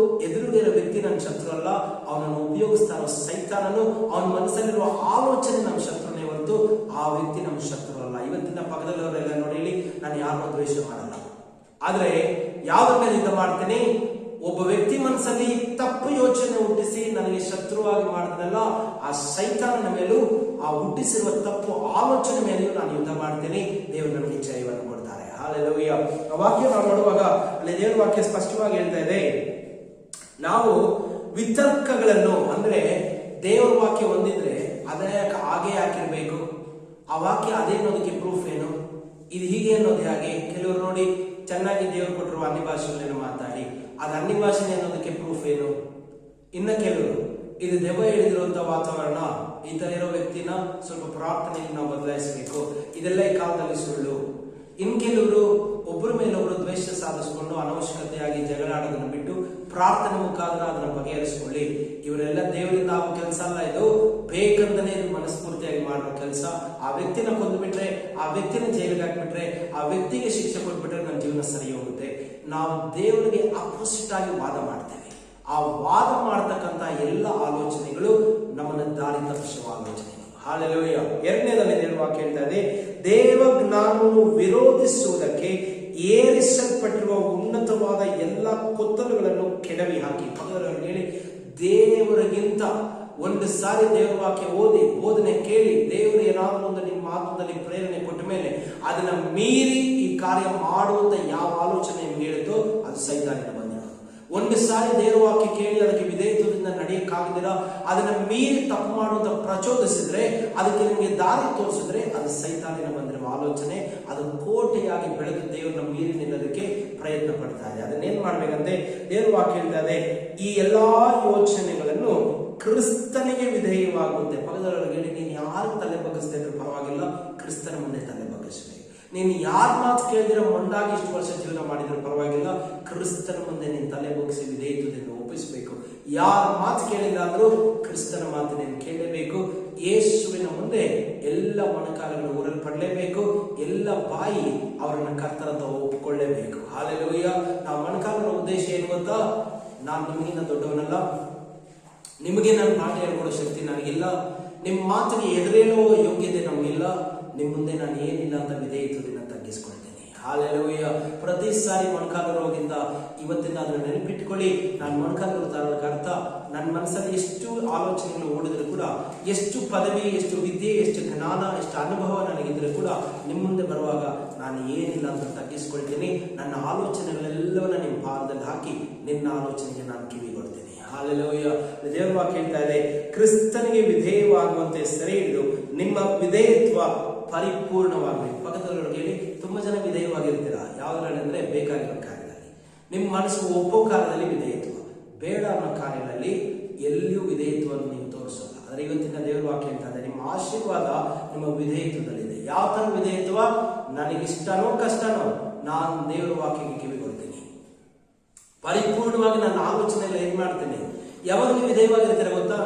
ಎದುರುಗಿರೋ ವ್ಯಕ್ತಿ ನನ್ನ ಶತ್ರು ಅಲ್ಲ, ಅವನನ್ನು ಉಪಯೋಗಿಸ್ತಾರೋ ಸೈತಾನನು. ಅವನ ಮನಸ್ಸಲ್ಲಿರುವ ಆಲೋಚನೆ ನಮ್ಮ ಶತ್ರುನೇ ಹೊರತು ಆ ವ್ಯಕ್ತಿ ನಮ್ಮ ಶತ್ರು ಅಲ್ಲ. ಇವತ್ತಿನ ಪಕ್ಕದಲ್ಲಿಯವರೆಲ್ಲ ನೋಡಿ, ನಾನು ಯಾರನ್ನೂ ದ್ವೇಷ ಮಾಡಲ್ಲ. ಆದ್ರೆ ಯಾವ್ದ್ರ ಮೇಲೆ ಯುದ್ಧ ಮಾಡ್ತೀನಿ? ಒಬ್ಬ ವ್ಯಕ್ತಿ ಮನಸ್ಸಲ್ಲಿ ತಪ್ಪು ಯೋಚನೆ ಹುಟ್ಟಿಸಿ ನನಗೆ ಶತ್ರುವಾಗಿ ಮಾಡಿದ್ನಲ್ಲ, ಆ ಸೈತಾನನ ಮೇಲೂ, ಆ ಹುಟ್ಟಿಸಿರುವ ತಪ್ಪು ಆಲೋಚನೆ ಮೇಲೆಯೂ ನಾನು ಯುದ್ಧ ಮಾಡ್ತೀನಿ. ದೇವರು ನನಗೆ ಜಯವನ್ನು ಕೊಡ್ತಾರೆ. ಹಾಲೆಲೂಯ. ಆ ವಾಕ್ಯ ನಾವು ನೋಡುವಾಗ ಅಲ್ಲಿ ದೇವರ ವಾಕ್ಯ ಸ್ಪಷ್ಟವಾಗಿ ಹೇಳ್ತಾ ಇದೆ, ನಾವು ವಿತರ್ಕಗಳನ್ನು, ಅಂದ್ರೆ ದೇವರ ವಾಕ್ಯ ಹೊಂದಿದ್ರೆ ಅದೇ ಹಾಗೆ ಹಾಕಿರ್ಬೇಕು. ಆ ವಾಕ್ಯ ಅದೇ ಅನ್ನೋದಕ್ಕೆ ಪ್ರೂಫ್ ಏನು? ಇದು ಹೀಗೆ ಅನ್ನೋದು ಹಾಗೆ. ಕೆಲವರು ನೋಡಿ ಚೆನ್ನಾಗಿ ದೇವರು ಕೊಟ್ಟಿರುವ ಅನ್ಯ ಭಾಷೆಗಳನ್ನ ಮಾತಾಡಿ, ಅದು ಅನ್ಯ ಭಾಷೆ ಅನ್ನೋದಕ್ಕೆ ಪ್ರೂಫ್ ಏನು? ಇನ್ನ ಕೆಲವರು ಇದು ದೆವ್ವ ಹಿಡಿದಿರುವಂತ ವಾತಾವರಣ, ಈ ತರ ಇರೋ ವ್ಯಕ್ತಿನ ಸ್ವಲ್ಪ ಪ್ರಾರ್ಥನೆಯಲ್ಲಿ ನಾವು ಬದಲಾಯಿಸಬೇಕು, ಇದೆಲ್ಲ ಈ ಕಾಲದಲ್ಲಿ ಸುಳ್ಳು. ಇನ್ ಕೆಲವರು ಒಬ್ಬರ ಮೇಲೊಬ್ರು ದ್ವೇಷ ಸಾಧಿಸಿಕೊಂಡು ಅನವಶ್ಯಕತೆಯಾಗಿ ಜಗಳಾಡೋದನ್ನು ಬಿಟ್ಟು ಪ್ರಾರ್ಥನೆ ಮುಖಾಂತರ ಅದನ್ನ ಬಗೆಹರಿಸಿಕೊಳ್ಳಿ. ಇವರೆಲ್ಲ ದೇವರಿಂದ ಆಗೋ ಕೆಲಸ ಅಲ್ಲ. ಇದು ಬೇಕಂದನೇ ಮನಸ್ಫೂರ್ತಿಯಾಗಿ ಮಾಡುವ ಕೆಲಸ. ಆ ವ್ಯಕ್ತಿನ ಕೊಂದುಬಿಟ್ರೆ, ಆ ವ್ಯಕ್ತಿನ ಜೈಲಿಗೆ ಹಾಕ್ಬಿಟ್ರೆ, ಆ ವ್ಯಕ್ತಿಗೆ ಶಿಕ್ಷೆ ಕೊಟ್ಬಿಟ್ರೆ ನನ್ನ ಜೀವನ ಸರಿ ಹೋಗುತ್ತೆ. ನಾವು ದೇವರಿಗೆ ಅಪೋಸಿಟ್ ಆಗಿ ವಾದ ಮಾಡ್ತೇವೆ. ಆ ವಾದ ಮಾಡತಕ್ಕಂತ ಎಲ್ಲ ಆಲೋಚನೆಗಳು ನಮ್ಮನ್ನ ದಾರಿ ತಪ್ಪಿಸುವ ಆಲೋಚನೆಗಳು. ಹಾಲೆಲೂಯ. ಎರಡನೇದನ್ನು ದೇವರ ವಾಕ್ಯ ಹೇಳ್ತಾ ಇದೆ, ದೇವ ಜ್ಞಾನವನ್ನು ವಿರೋಧಿಸುವುದಕ್ಕೆ ಏರಿಸಲ್ಪಟ್ಟಿರುವ ಉನ್ನತವಾದ ಎಲ್ಲ ಕೊತ್ತಲುಗಳನ್ನು ಕೆಡವಿ ಹಾಕಿ. ಪಕ್ಕದವರಿಗೆ ಹೇಳಿ, ದೇವರಿಗಿಂತ ಒಂದು ಸಾರಿ ದೇವರ ವಾಕ್ಯ ಓದಿ, ಬೋಧನೆ ಕೇಳಿ, ದೇವರು ಏನಾದರೂ ಒಂದು ನಿಮ್ಮ ಆತ್ಮದಲ್ಲಿ ಪ್ರೇರಣೆ ಕೊಟ್ಟ ಮೇಲೆ ಅದನ್ನ ಮೀರಿ ಈ ಕಾರ್ಯ ಮಾಡುವಂತ ಯಾವ ಆಲೋಚನೆ ನಿಮ್ಗೆ ಹೇಳಿತೋ ಅದು ಸೈತಾನನ ಬಂದಿರೋದು. ಒಂದು ಸಾರಿ ದೇವರ ವಾಕ್ಯ ಕೇಳಿ ಅದಕ್ಕೆ ವಿಧೇಯತ್ವದಿಂದ ನಡೆಯಕ್ಕಾಗದಿರ, ಅದನ್ನ ಮೀರಿ ತಪ್ಪು ಮಾಡುವಂತ ಪ್ರಚೋದಿಸಿದ್ರೆ, ಅದಕ್ಕೆ ನಿಮಗೆ ದಾರಿ ತೋರಿಸಿದ್ರೆ ಅದು ಸೈತಾನಿನ ಬಂದಿರುವ ಆಲೋಚನೆ. ಅದು ಕೋಟೆಯಾಗಿ ಬೆಳೆದು ದೇವರನ್ನ ಮೀರಿ ನಿಲ್ಲೋದಕ್ಕೆ ಪ್ರಯತ್ನ ಪಡ್ತಾ ಇದೆ. ಅದನ್ನೇನ್ ಮಾಡ್ಬೇಕಂತೆ ದೇವರ ವಾಕ್ಯ ಹೇಳ್ತಾ ಇದೆ, ಈ ಎಲ್ಲಾ ಯೋಚನೆಗಳನ್ನು ಕ್ರಿಸ್ತನಿಗೆ ವಿಧೇಯವಾಗುವಂತೆ. ಪಕ್ಕದವರಿಗೆ ಹೇಳಿ, ನೀನು ಯಾರು ತಲೆ ಬಗ್ಗಿಸದೇ ಇದ್ರೂ ಪರವಾಗಿಲ್ಲ, ಕ್ರಿಸ್ತನ ಮುಂದೆ ತಲೆ ಬಗ್ಗಿಸಬೇಕು. ನೀನು ಯಾರ ಮಾತು ಕೇಳಿದಿರ ಮೊಂಡಾಗಿ ಇಷ್ಟು ವರ್ಷ ಜೀವನ ಮಾಡಿದ್ರು ಪರವಾಗಿಲ್ಲ, ಕ್ರಿಸ್ತನ ಮುಂದೆ ನೀನು ತಲೆ ಬಗ್ಗಿಸಿ ವಿಧೇಯತ್ವದಿಂದ ಒಪ್ಪಿಸಬೇಕು. ಯಾರ ಮಾತು ಕೇಳಿಲ್ಲ ಅಂದ್ರೂ ಕ್ರಿಸ್ತನ ಮಾತು ನೀನು ಕೇಳಲೇಬೇಕು. ಯೇಸುವಿನ ಮುಂದೆ ಎಲ್ಲ ಮೊಣಕಾಲುಗಳು ಊರಲ್ಪಡಲೇಬೇಕು, ಎಲ್ಲ ಬಾಯಿ ಅವರನ್ನ ಕರ್ತರಂತ ಒಪ್ಪಿಕೊಳ್ಳೇಬೇಕು. ಹಾಲೆಲೂಯ. ನಾವು ಮೊಣಕಾಲುಗಳ ಉದ್ದೇಶ ಏನು ಗೊತ್ತಾ? ನಾನು ನಿಮಗಿಂತ ದೊಡ್ಡವನಲ್ಲ, ನಿಮಗೆ ನನ್ನ ಪಾಠ ಹೇಳ್ಕೊಡೋ ಶಕ್ತಿ ನನಗಿಲ್ಲ, ನಿಮ್ಮ ಮಾತಿಗೆ ಎದುರೇನೋ ಯೋಗ್ಯತೆ ನಮಗಿಲ್ಲ, ನಿಮ್ಮ ಮುಂದೆ ನಾನು ಏನಿಲ್ಲ ಅಂತ ವಿಧೇಯತ್ವದಿಂದ ತಗ್ಗಿಸ್ಕೊಳ್ತೇನೆ. ಹಾಲೆಲೂಯ. ಪ್ರತಿ ಸಾರಿ ಮೊಣಕಾಲು ರೋಗದಿಂದ ಇವತ್ತಿನ ಅದನ್ನು ನೆನಪಿಟ್ಟುಕೊಳ್ಳಿ. ನಾನು ಮೊಣಕಾಲು ತರೋದಕ್ಕೆ ಅರ್ಥ, ನನ್ನ ಮನಸ್ಸಲ್ಲಿ ಎಷ್ಟು ಆಲೋಚನೆಗಳು ಓಡಿದ್ರು ಕೂಡ, ಎಷ್ಟು ಪದವಿ, ಎಷ್ಟು ವಿದ್ಯೆ, ಎಷ್ಟು ಜ್ಞಾನ, ಎಷ್ಟು ಅನುಭವ ನನಗಿದ್ರೆ ಕೂಡ ನಿಮ್ಮ ಮುಂದೆ ಬರುವಾಗ ನಾನು ಏನಿಲ್ಲ ಅಂತ ತಗ್ಗಿಸ್ಕೊಳ್ತೀನಿ. ನನ್ನ ಆಲೋಚನೆಗಳೆಲ್ಲವನ್ನ ನಿಮ್ಮ ಪಾದದಲ್ಲಿ ಹಾಕಿ ನಿನ್ನ ಆಲೋಚನೆಗೆ ನಾನು ಕಿವಿಗೊಡ್ತೀನಿ. ಹಾಲೆಲೂಯ. ದೇವರ ವಾಕ್ಯ ಹೇಳ್ತಾ ಇದೆ, ಕ್ರಿಸ್ತನಿಗೆ ವಿಧೇಯವಾಗುವಂತೆ ಸೆರೆ ಹಿಡಿದು ನಿಮ್ಮ ವಿಧೇಯತ್ವ ಪರಿಪೂರ್ಣವಾಗಬೇಕು. ಪಕ್ಕದವರಿಗೆ ಹೇಳಿ, ತುಂಬಾ ಜನ ವಿಧೇಯವಾಗಿರ್ತೀರಾ. ಯಾವ್ದ್ರಲ್ಲಿ ಅಂದ್ರೆ ಬೇಕಾಗಿರೋ ಕಾರ್ಯದಲ್ಲಿ, ನಿಮ್ಮ ಮನಸ್ಸು ಒಪ್ಪೋ ಕಾರ್ಯದಲ್ಲಿ ವಿಧೇಯತ್ವ, ಬೇಡ ಅನ್ನೋ ಕಾರ್ಯಗಳಲ್ಲಿ ಎಲ್ಲಿಯೂ ವಿಧೇಯತ್ವವನ್ನು ನೀವು ತೋರಿಸೋಲ್ಲ. ಆದ್ರೆ ಇವತ್ತಿನ ದೇವರ ವಾಕ್ಯ ಹೇಳ್ತಾ ಇದೆ, ನಿಮ್ಮ ಆಶೀರ್ವಾದ ನಿಮ್ಮ ವಿಧೇಯತ್ವದಲ್ಲಿದೆ. ಯಾವ ತರ ವಿಧೇಯತ್ವ? ನನಗಿಷ್ಟನೋ ಕಷ್ಟನೋ ನಾನು ದೇವರ ವಾಕ್ಯಕ್ಕೆ ಕಿವಿಗೊಡ್ತೀನಿ, ಪರಿಪೂರ್ಣವಾಗಿ ನನ್ನ ಆಲೋಚನೆಯಲ್ಲಿ ಏನ್ ಮಾಡ್ತೇನೆ. ಯಾವಾಗ ನೀವು ವಿಧೇಯವಾಗಿರ್ತೀರ ಗೊತ್ತಾ?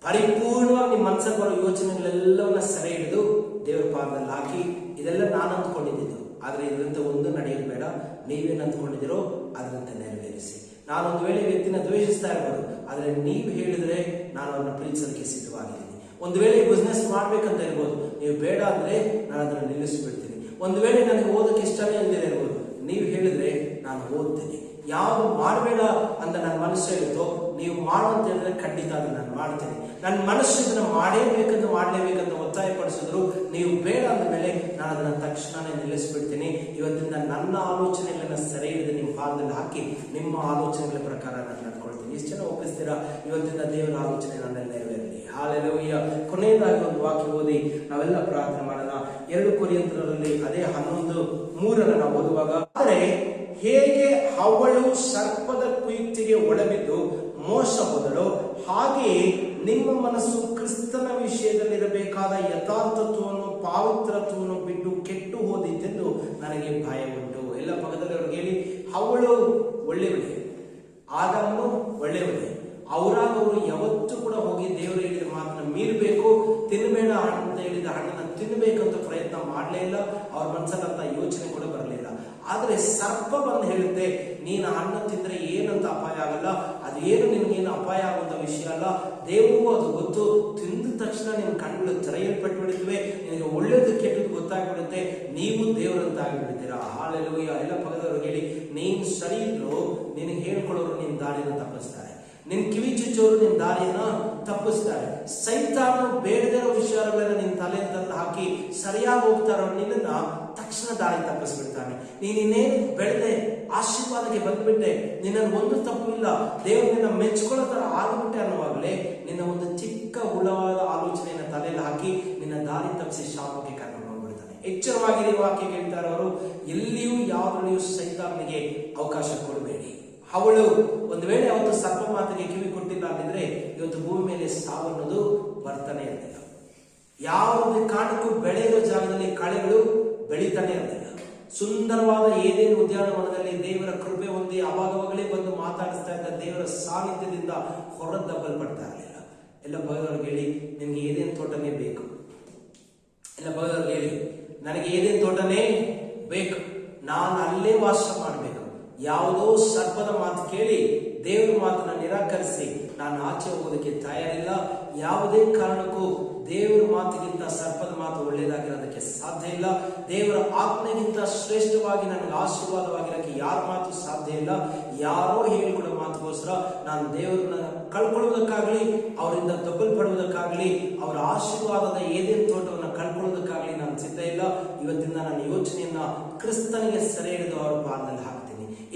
ಪರಿಪೂರ್ಣವಾಗಿ ನಿಮ್ಮ ಮನಸ್ಸಿಗೆ ಬರೋ ಯೋಚನೆಗಳೆಲ್ಲವನ್ನ ಸೆರೆ ಹಿಡಿದು ದೇವರ ಪಾದದಲ್ಲಿ ಹಾಕಿ, ಇದೆಲ್ಲ ನಾನು ಅಂದ್ಕೊಂಡಿದ್ದು, ಆದ್ರೆ ಇದರಂತೆ ಒಂದು ನಡೆಯೋದು ಬೇಡ, ನೀವೇನು ಅಂದ್ಕೊಂಡಿದ್ದೀರೋ ಅದರಂತೆ ನೆರವೇರಿಸಿ. ನಾನೊಂದು ವೇಳೆ ವ್ಯಕ್ತಿನ ದ್ವೇಷಿಸ್ತಾ ಇರ್ಬೋದು, ಆದ್ರೆ ನೀವು ಹೇಳಿದ್ರೆ ನಾನು ಅವ್ರನ್ನ ಪ್ರೀತಿಸೋದಕ್ಕೆ ಸಿದ್ಧವಾಗಿದ್ದೀನಿ. ಒಂದು ವೇಳೆ ಬಿಸ್ನೆಸ್ ಮಾಡ್ಬೇಕಂತ ಇರ್ಬೋದು, ನೀವು ಬೇಡ ಅಂದ್ರೆ ನಾನು ಅದನ್ನು ನಿಲ್ಲಿಸ್ಬಿಡ್ತೀನಿ. ಒಂದು ವೇಳೆ ನನಗೆ ಓದಕ್ಕೆ ಇಷ್ಟನೇ ಇಲ್ಲದೆ ಇರ್ಬೋದು, ನೀವು ಹೇಳಿದ್ರೆ ನಾನು ಓದ್ತೀನಿ. ಯಾವುದು ಮಾಡಬೇಡ ಅಂತ ನನ್ನ ಮನಸ್ಸು ಹೇಳುತ್ತೋ ನೀವು ಮಾಡುವಂತ ಹೇಳಿದ್ರೆ ಖಂಡಿತ ಅದನ್ನು ನಾನು ಮಾಡ್ತೇನೆ. ನನ್ನ ಮನಸ್ಸು ಇದನ್ನ ಮಾಡಲೇಬೇಕಂತ ಒತ್ತಾಯ ಪಡಿಸಿದ್ರು, ನೀವು ಬೇಡ ಅಂದ ಮೇಲೆ ನಾನು ಅದನ್ನ ತಕ್ಷಣನೇ ನಿಲ್ಲಿಸ್ಬಿಡ್ತೀನಿ. ಇವತ್ತಿಂದ ನನ್ನ ಆಲೋಚನೆಗಳನ್ನ ಸೆರೆ ಹಿಡಿದು ನಿಮ್ಮ ಪಾದದಲ್ಲಿ ಹಾಕಿ ನಿಮ್ಮ ಆಲೋಚನೆಗಳ ಪ್ರಕಾರ ನಾನು ನಡ್ಕೊಳ್ತೀನಿ. ಇಷ್ಟು ಜನ ಒಪ್ಪಿಸ್ತೀರಾ? ಇವತ್ತಿಂದ ದೇವರ ಆಲೋಚನೆ ನನ್ನಲ್ಲಿ ನೆರವೇರಲಿ. ಹಾಲೆಲೂಯಾ. ಕೊನೆಯದಾಗಿ ಒಂದು ವಾಕ್ಯ ಓದಿ ನಾವೆಲ್ಲ ಪ್ರಾರ್ಥನೆ ಮಾಡೋಣ. 2 ಕೊರಿಂಥರಲ್ಲಿ ಅದೇ 11:3 ನಾವು ಓದುವಾಗ, ಆದರೆ ಹೇಗೆ ಅವಳು ಸರ್ಪದ ಕುಯುಕ್ತಿಗೆ ಒಳಬಿದ್ದು ಮೋಸ ಹೋದಳು, ಹಾಗೆಯೇ ನಿಮ್ಮ ಮನಸ್ಸು ಕ್ರಿಸ್ತನ ವಿಷಯದಲ್ಲಿರಬೇಕಾದ ಯಥಾರ್ಥತ್ವವನ್ನು ಪಾವಿತ್ರತ್ವವನ್ನು ಬಿಟ್ಟು ಕೆಟ್ಟು ಹೋದಿತ್ತೆಂದು ನನಗೆ ಭಯ ಉಂಟು. ಎಲ್ಲ ಪಕ್ಕದಲ್ಲಿ ಅವ್ರಿಗೆ ಹೇಳಿ, ಅವಳು ಒಳ್ಳೆಯವಳೆ, ಆದಾಮನು ಒಳ್ಳೆಯವಳೆ. ಅವರಾಗವರು ಯಾವತ್ತೂ ಕೂಡ ಹೋಗಿ ದೇವರು ಹೇಳಿದ ಮಾತನ್ನ ಮೀರಬೇಕು, ತಿನ್ನಬೇಡ ಅಂತ ಹೇಳಿದ ಹಣ್ಣನ್ನ ತಿನ್ನಬೇಕಂತ ಪ್ರಯತ್ನ ಮಾಡಲೇ ಇಲ್ಲ. ಅವ್ರ ಮನಸ್ಸಲ್ಲಂತ ಯೋಚನೆ ಕೂಡ ಬರಲಿಲ್ಲ. ಆದ್ರೆ ಸರ್ಪ ಬಂದು ಹೇಳುತ್ತೆ, ನೀನು ಹಣ್ಣು ತಿಂದ್ರೆ ಏನಂತ ಅಪಾಯ ಆಗಲ್ಲ, ಅದು ಏನು ನಿನ್ಗೇನು ಅಪಾಯ ಆಗುವಂತ ವಿಷಯ ಅಲ್ಲ, ದೇವರಿಗೂ ಅದು ಗೊತ್ತು. ತಿಂದ ತಕ್ಷಣ ನಿನ್ ಕಣ್ಣುಗಳು ತೆರೆಯಲ್ಪಟ್ಟು ಬಿಡುತ್ತವೆ, ನಿನಗೆ ಒಳ್ಳೇದು ಕೆಟ್ಟದ್ದು ಗೊತ್ತಾಗ್ಬಿಡುತ್ತೆ, ನೀವು ದೇವರಂತ ಆಗಿಬಿಡ್ತೀರಾ. ಹಾಲೆಲೂಯಾ. ಎಲ್ಲ ಪಕ್ಕದವ್ರಿಗೆ ಹೇಳಿ, ನೀನ್ ಸರಿ ಇದ್ರು ನಿನಗೆ ಹೇಳ್ಕೊಳ್ಳೋರು ನಿನ್ ದಾರಿನ ತಪ್ಪಿಸ್ತಾರೆ, ನಿನ್ ಕಿವಿ ಚುಚ್ಚೋರು ನಿನ್ ದಾರಿಯನ್ನ ತಪ್ಪಿಸ್ತಾರೆ. ಸೈತಾನು ಬೇಡದಿರೋ ವಿಚಾರಗಳನ್ನ ನಿನ್ ತಲೆ ತಂದು ಹಾಕಿ ಸರಿಯಾಗಿ ಹೋಗ್ತಾರೋ ನಿನ್ನ ತಕ್ಷಣ ದಾರಿ ತಪ್ಪಿಸ್ಬಿಡ್ತಾನೆ. ನೀನೇನು ಬೆಳೆದೆ ಆಶೀರ್ವಾದಕ್ಕೆ ಬಂದ್ಬಿಟ್ಟೆ, ನಿನ್ನ ಒಂದು ತಪ್ಪು ಇಲ್ಲ, ದೇವರು ನಿನ್ನ ಮೆಚ್ಕೊಳ್ಳೋ ತರ ಆಗ್ಬಿಟ್ಟೆ ಅನ್ನುವಾಗಲೇ ನಿನ್ನ ಒಂದು ಚಿಕ್ಕ ಹುಳವಾದ ಆಲೋಚನೆಯನ್ನ ತಲೆಯಲ್ಲಿ ಹಾಕಿ ನಿನ್ನ ದಾರಿ ತಪ್ಪಿಸಿ ಶಾಪಕ್ಕೆ ಕರ್ಕೊಂಡು ಹೋಗ್ಬಿಡ್ತಾನೆ. ಎಚ್ಚರವಾಗಿರಿ. ವಾಕ್ಯ ಕೇಳ್ತಾರೆ ಅವರು, ಎಲ್ಲಿಯೂ ಯಾವಲ್ಲಿಯೂ ಸೈತಾನಿಗೆ ಅವಕಾಶ ಕೊಡಬೇಡಿ. ಅವಳು ಒಂದು ವೇಳೆ ಅವತ್ತು ಸರ್ಪ ಮಾತಿಗೆ ಕಿವಿ ಕೊಟ್ಟಿಲ್ಲ ಅಂತಿದ್ರೆ ಇವತ್ತು ಭೂಮಿ ಮೇಲೆ ಸಾವನ್ನೋದು ಬರ್ತಾನೆ ಇರಲಿಲ್ಲ. ಯಾವುದೇ ಕಾರಣಕ್ಕೂ ಬೆಳೆ ಇರೋ ಜಾಗದಲ್ಲಿ ಕಳೆಗಳು ಬೆಳೀತಾನೆ ಇರಲಿಲ್ಲ. ಸುಂದರವಾದ ಏನೇನು ಉದ್ಯಾನವನದಲ್ಲಿ ದೇವರ ಕೃಪೆ ಹೊಂದಿ ಅವಾಗವಾಗಲೇ ಬಂದು ಮಾತಾಡಿಸ್ತಾ ಇದ್ದ ದೇವರ ಸಾನ್ನಿಧ್ಯದಿಂದ ಹೊರದಬ್ಬಲ್ಪಡ್ತಾ ಇರಲಿಲ್ಲ. ಎಲ್ಲ ಭಗದವ್ರಿಗೆ ಹೇಳಿ, ನಿಮ್ಗೆ ಏನೇನು ತೋಟನೇ ಬೇಕು. ಎಲ್ಲ ಭಗದವ್ರಿಗೆ ಹೇಳಿ, ನನಗೆ ಏನೇನು ತೋಟನೇ ಬೇಕು, ನಾನು ಅಲ್ಲೇ ವಾಸ ಮಾಡಬೇಕು. ಯಾವುದೋ ಸರ್ಪದ ಮಾತು ಕೇಳಿ ದೇವರ ಮಾತನ್ನ ನಿರಾಕರಿಸಿ ನಾನು ಆಚೆ ಹೋಗೋದಕ್ಕೆ ತಯಾರಿಲ್ಲ. ಯಾವುದೇ ಕಾರಣಕ್ಕೂ ದೇವರ ಮಾತಿಗಿಂತ ಸರ್ಪದ ಮಾತು ಒಳ್ಳೆಯದಾಗಿರೋದಕ್ಕೆ ಸಾಧ್ಯ ಇಲ್ಲ. ದೇವರ ಆಜ್ಞೆಗಿಂತ ಶ್ರೇಷ್ಠವಾಗಿ ನನಗೆ ಆಶೀರ್ವಾದವಾಗಿರೋಕ್ಕೆ ಯಾರ ಮಾತು ಸಾಧ್ಯ ಇಲ್ಲ. ಯಾರೋ ಹೇಳಿಕೊಡೋ ಮಾತುಗೋಸ್ಕರ ನಾನು ದೇವರನ್ನ ಕಳ್ಕೊಳ್ಳೋದಕ್ಕಾಗ್ಲಿ, ಅವರಿಂದ ದಬ್ಬಲ್ಪಡುವುದಕ್ಕಾಗ್ಲಿ, ಅವರ ಆಶೀರ್ವಾದದ ಏದೇನು ತೋಟವನ್ನು ಕಳ್ಕೊಳ್ಳೋದಕ್ಕಾಗ್ಲಿ ನಾನು ಸಿದ್ಧ ಇಲ್ಲ. ಇವತ್ತಿಂದ ನನ್ನ ಯೋಚನೆಯನ್ನ ಕ್ರಿಸ್ತನಿಗೆ ಸೆರೆ ಹಿಡಿದು ಅವರ ಪಾದದಲ್ಲಿ ಹಾಕ್ತೀನಿ.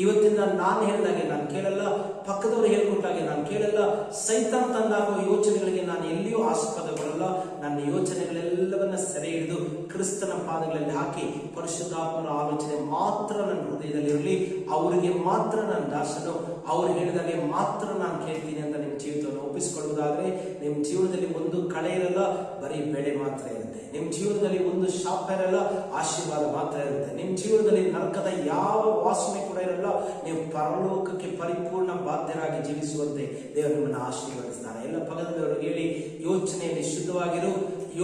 ಇವತ್ತಿಂದ ನಾನು ಹೇಳಿದಾಗೆ ನಾನು ಕೇಳಲ್ಲ, ಪಕ್ಕದವರು ಹೇಳ್ಕೊಟ್ಟಾಗೆ ನಾನು ಕೇಳಲ್ಲ, ಸೈತಾನ್ ತಂದಾಗುವ ಯೋಚನೆಗಳಿಗೆ ನಾನು ಎಲ್ಲಿಯೂ ಆಸ್ಪದ ಬರಲ್ಲ. ನನ್ನ ಯೋಚನೆಗಳೆಲ್ಲವನ್ನ ಸೆರೆ ಹಿಡಿದು ಕ್ರಿಸ್ತನ ಪಾದಗಳಲ್ಲಿ ಹಾಕಿ ಪರಿಶುದ್ಧಾತ್ಮರ ಆಲೋಚನೆ ಮಾತ್ರ ನನ್ನ ಹೃದಯದಲ್ಲಿ ಇರಲಿ, ಅವರಿಗೆ ಮಾತ್ರ ನಾನು ದಾಸನು, ಅವ್ರು ಹೇಳಿದಾಗೆ ಮಾತ್ರ ನಾನು ಕೇಳ್ತೀನಿ ಅಂತ ನಿಮ್ಮ ಜೀವಿತವನ್ನು ಒಪ್ಪಿಸಿಕೊಳ್ಳುವುದಾದ್ರೆ ನಿಮ್ಮ ಜೀವನದಲ್ಲಿ ಒಂದು ಕಳೆ ಇರಲ್ಲ, ಬರೀ ಬೆಳೆ ಮಾತ್ರ ಇರುತ್ತೆ. ನಿಮ್ಮ ಜೀವನದಲ್ಲಿ ಒಂದು ಶಾಪ ಇರಲ್ಲ, ಆಶೀರ್ವಾದ ಮಾತ್ರ ಇರುತ್ತೆ. ನಿಮ್ಮ ಜೀವನದಲ್ಲಿ ನರಕದ ಯಾವ ವಾಸನೆ ಕೂಡ ಇರಲ್ಲ. ನೀವು ಪರಲೋಕಕ್ಕೆ ಪರಿಪೂರ್ಣ ಬಾಧ್ಯರಾಗಿ ಜೀವಿಸುವಂತೆ ದೇವರು ನಿಮ್ಮನ್ನು ಆಶೀರ್ವದಿಸ್ತಾನೆ. ಎಲ್ಲ ಪಕ್ಕದವರಿಗೆ ಹೇಳಿ, ಯೋಚನೆಯಲ್ಲಿ ಶುದ್ಧವಾಗಿರು,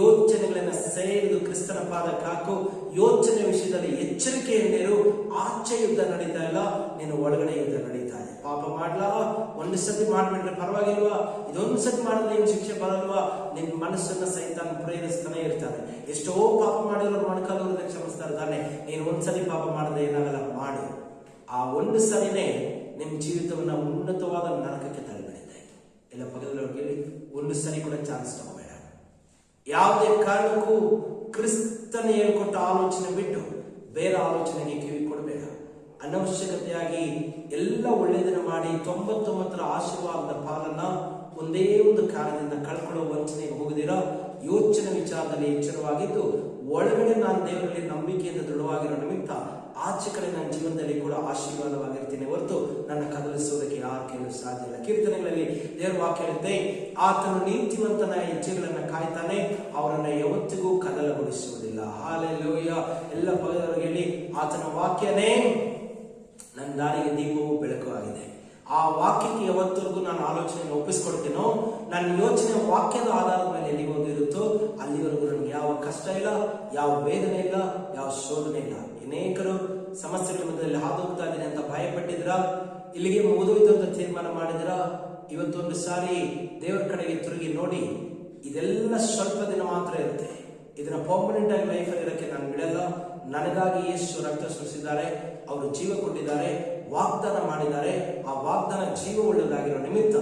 ಯೋಚನೆಗಳನ್ನ ಸೇರಿದು ಕ್ರಿಸ್ತನ ಪಾದಕ್ಕೆ ಹಾಕು. ಯೋಚನೆ ವಿಷಯದಲ್ಲಿ ಎಚ್ಚರಿಕೆಯಿಂದಿರು. ಆಚೆ ಯುದ್ಧ ನಡೀತಾ ಇಲ್ಲ, ನೀನು ಒಳಗಡೆ ಯುದ್ಧ ನಡೀತಾ ಇದೆ. ಪಾಪ ಮಾಡ್ಲಾ, ಒಂದು ಸತಿ ಮಾಡ್ಬಿಟ್ರೆ ಪರವಾಗಿಲ್ವಾ, ಇದೊಂದು ಸತಿ ಮಾಡಿದ್ರೆ ಏನು ಶಿಕ್ಷೆ ಬರಲ್ವಾ? ನಿನ್ನ ಮನಸ್ಸನ್ನ ಸೈತಾನ ಪ್ರೇರಿಸ್ತಾನೆ ಇರ್ತಾನೆ. ಎಷ್ಟೋ ಪಾಪ ಮಾಡಿರೋರು ಮೊಣಕಾಲೂರದೆ ಕ್ಷಮಿಸ್ತಾರೆ ತಾನೆ. ನೀನು ಒಂದ್ಸತಿ ಪಾಪ ಮಾಡದೆ ಏನಾಗಲ್ಲ, ಮಾಡು. ಆ ಒಂದು ಸರಿನೇ ನಿಮ್ಮ ಜೀವಿತವನ್ನ ಉನ್ನತವಾದ ನರಕಕ್ಕೆ ತಳ್ಳಿಬಿಡುತ್ತೆ. ಎಲ್ಲ ಪಕ್ಕದವ್ರಿಗೆ ಹೇಳಿ, ಒಂದು ಸರಿ ಕೂಡ ಚಾನ್ಸ್ ತಗೋಬೇಡ. ಯಾವುದೇ ಕಾರಣಕ್ಕೂ ಕ್ರಿಸ್ತನ ಹೇಳ್ಕೊಟ್ಟ ಆಲೋಚನೆ ಬಿಟ್ಟು ಬೇರೆ ಆಲೋಚನೆಗೆ ಕಿವಿ ಕೊಡಬೇಡ. ಅನವಶ್ಯಕತೆಯಾಗಿ ಎಲ್ಲ ಒಳ್ಳೆಯದನ್ನು ಮಾಡಿ 99ರ ಆಶೀರ್ವಾದದ ಪಾಲನ್ನ ಒಂದೇ ಒಂದು ಕಾರಣದಿಂದ ಕಳ್ಕೊಳ್ಳೋ ವಂಚನೆಗೆ ಹೋಗದಿರೋ ಯೋಚನೆ ವಿಚಾರದಲ್ಲಿ ಎಚ್ಚರವಾಗಿದ್ದು, ಒಳಗಡೆ ನಾನು ದೇವರಲ್ಲಿ ನಂಬಿಕೆಯಿಂದ ದೃಢವಾಗಿರೋ ನಿಮಿತ್ತ ಆಚೆ ಕಡೆ ನನ್ನ ಜೀವನದಲ್ಲಿ ಕೂಡ ಆಶೀರ್ವಾದವಾಗಿರ್ತೀನಿ ಹೊರತು ನನ್ನ ಕದಲಿಸುವುದಕ್ಕೆ ಯಾರು ಕೇಳಲು ಸಾಧ್ಯ ಇಲ್ಲ. ಕೀರ್ತನೆಗಳಲ್ಲಿ ದೇವರ ವಾಕ್ಯ ಹೇಳುತ್ತೆ, ಆತನು ನೀತಿವಂತನ ಹೆಜ್ಜೆಗಳನ್ನು ಕಾಯ್ತಾನೆ, ಅವರನ್ನ ಯಾವತ್ತಿಗೂ ಕದಲಗೊಳಿಸುವುದಿಲ್ಲ. ಹಾಲೆಲೂಯಾ. ಎಲ್ಲ ಪದವರಿಗೆ ಹೇಳಿ, ಆತನ ವಾಕ್ಯನೇ ನನ್ನ ದಾರಿಗೆ ದೀಪವು ಬೆಳಕು ಆಗಿದೆ. ಆ ವಾಕ್ಯಕ್ಕೆ ಯಾವತ್ತರೆಗೂ ನಾನು ಆಲೋಚನೆಯನ್ನು ಒಪ್ಪಿಸ್ಕೊಡ್ತೀನೋ, ನನ್ನ ಯೋಚನೆ ವಾಕ್ಯದ ಆಧಾರದ ಮೇಲೆ ಎಲ್ಲಿಗೆ ಹೋಗಿರುತ್ತೋ ಅಲ್ಲಿವರೆಗೂ ನನಗೆ ಯಾವ ಕಷ್ಟ ಇಲ್ಲ, ಯಾವ ವೇದನೆ ಇಲ್ಲ, ಯಾವ ಶೋಧನೆ ಇಲ್ಲ. ಅನೇಕರು ಸಮಸ್ಯೆಗಳ ಮಧ್ಯದಲ್ಲಿ ಹಾದು ಹೋಗ್ತಾ ಇದ್ದೀನಿ ಅಂತ ಭಯಪಟ್ಟಿದ್ರ, ಇಲ್ಲಿಗೆ ಮುಗಿದೋಯ್ತು ಅಂತ ತೀರ್ಮಾನ ಮಾಡಿದ್ರ, ಇವತ್ತೊಂದು ಸಾರಿ ದೇವರ ಕಡೆಗೆ ತಿರುಗಿ ನೋಡಿ, ಇದೆಲ್ಲ ಸ್ವಲ್ಪ ದಿನ ಮಾತ್ರ ಇರುತ್ತೆ. ಇದನ್ನ ಪರ್ಮನೆಂಟ್ ಆಗಿ ಲೈಫಲ್ಲಿ ಇರೋಕ್ಕೆ ನಾನು ಬಿಡಲ್ಲ. ನನಗಾಗಿ ಯೇಸು ರಕ್ತ ಸುರಿಸಿದ್ದಾರೆ, ಅವರು ಜೀವ ಕೊಟ್ಟಿದ್ದಾರೆ, ವಾಗ್ದಾನ ಮಾಡಿದ್ದಾರೆ. ಆ ವಾಗ್ದಾನ ಜೀವ ಉಳ್ಳದಾಗಿರೋ ನಿಮಿತ್ತ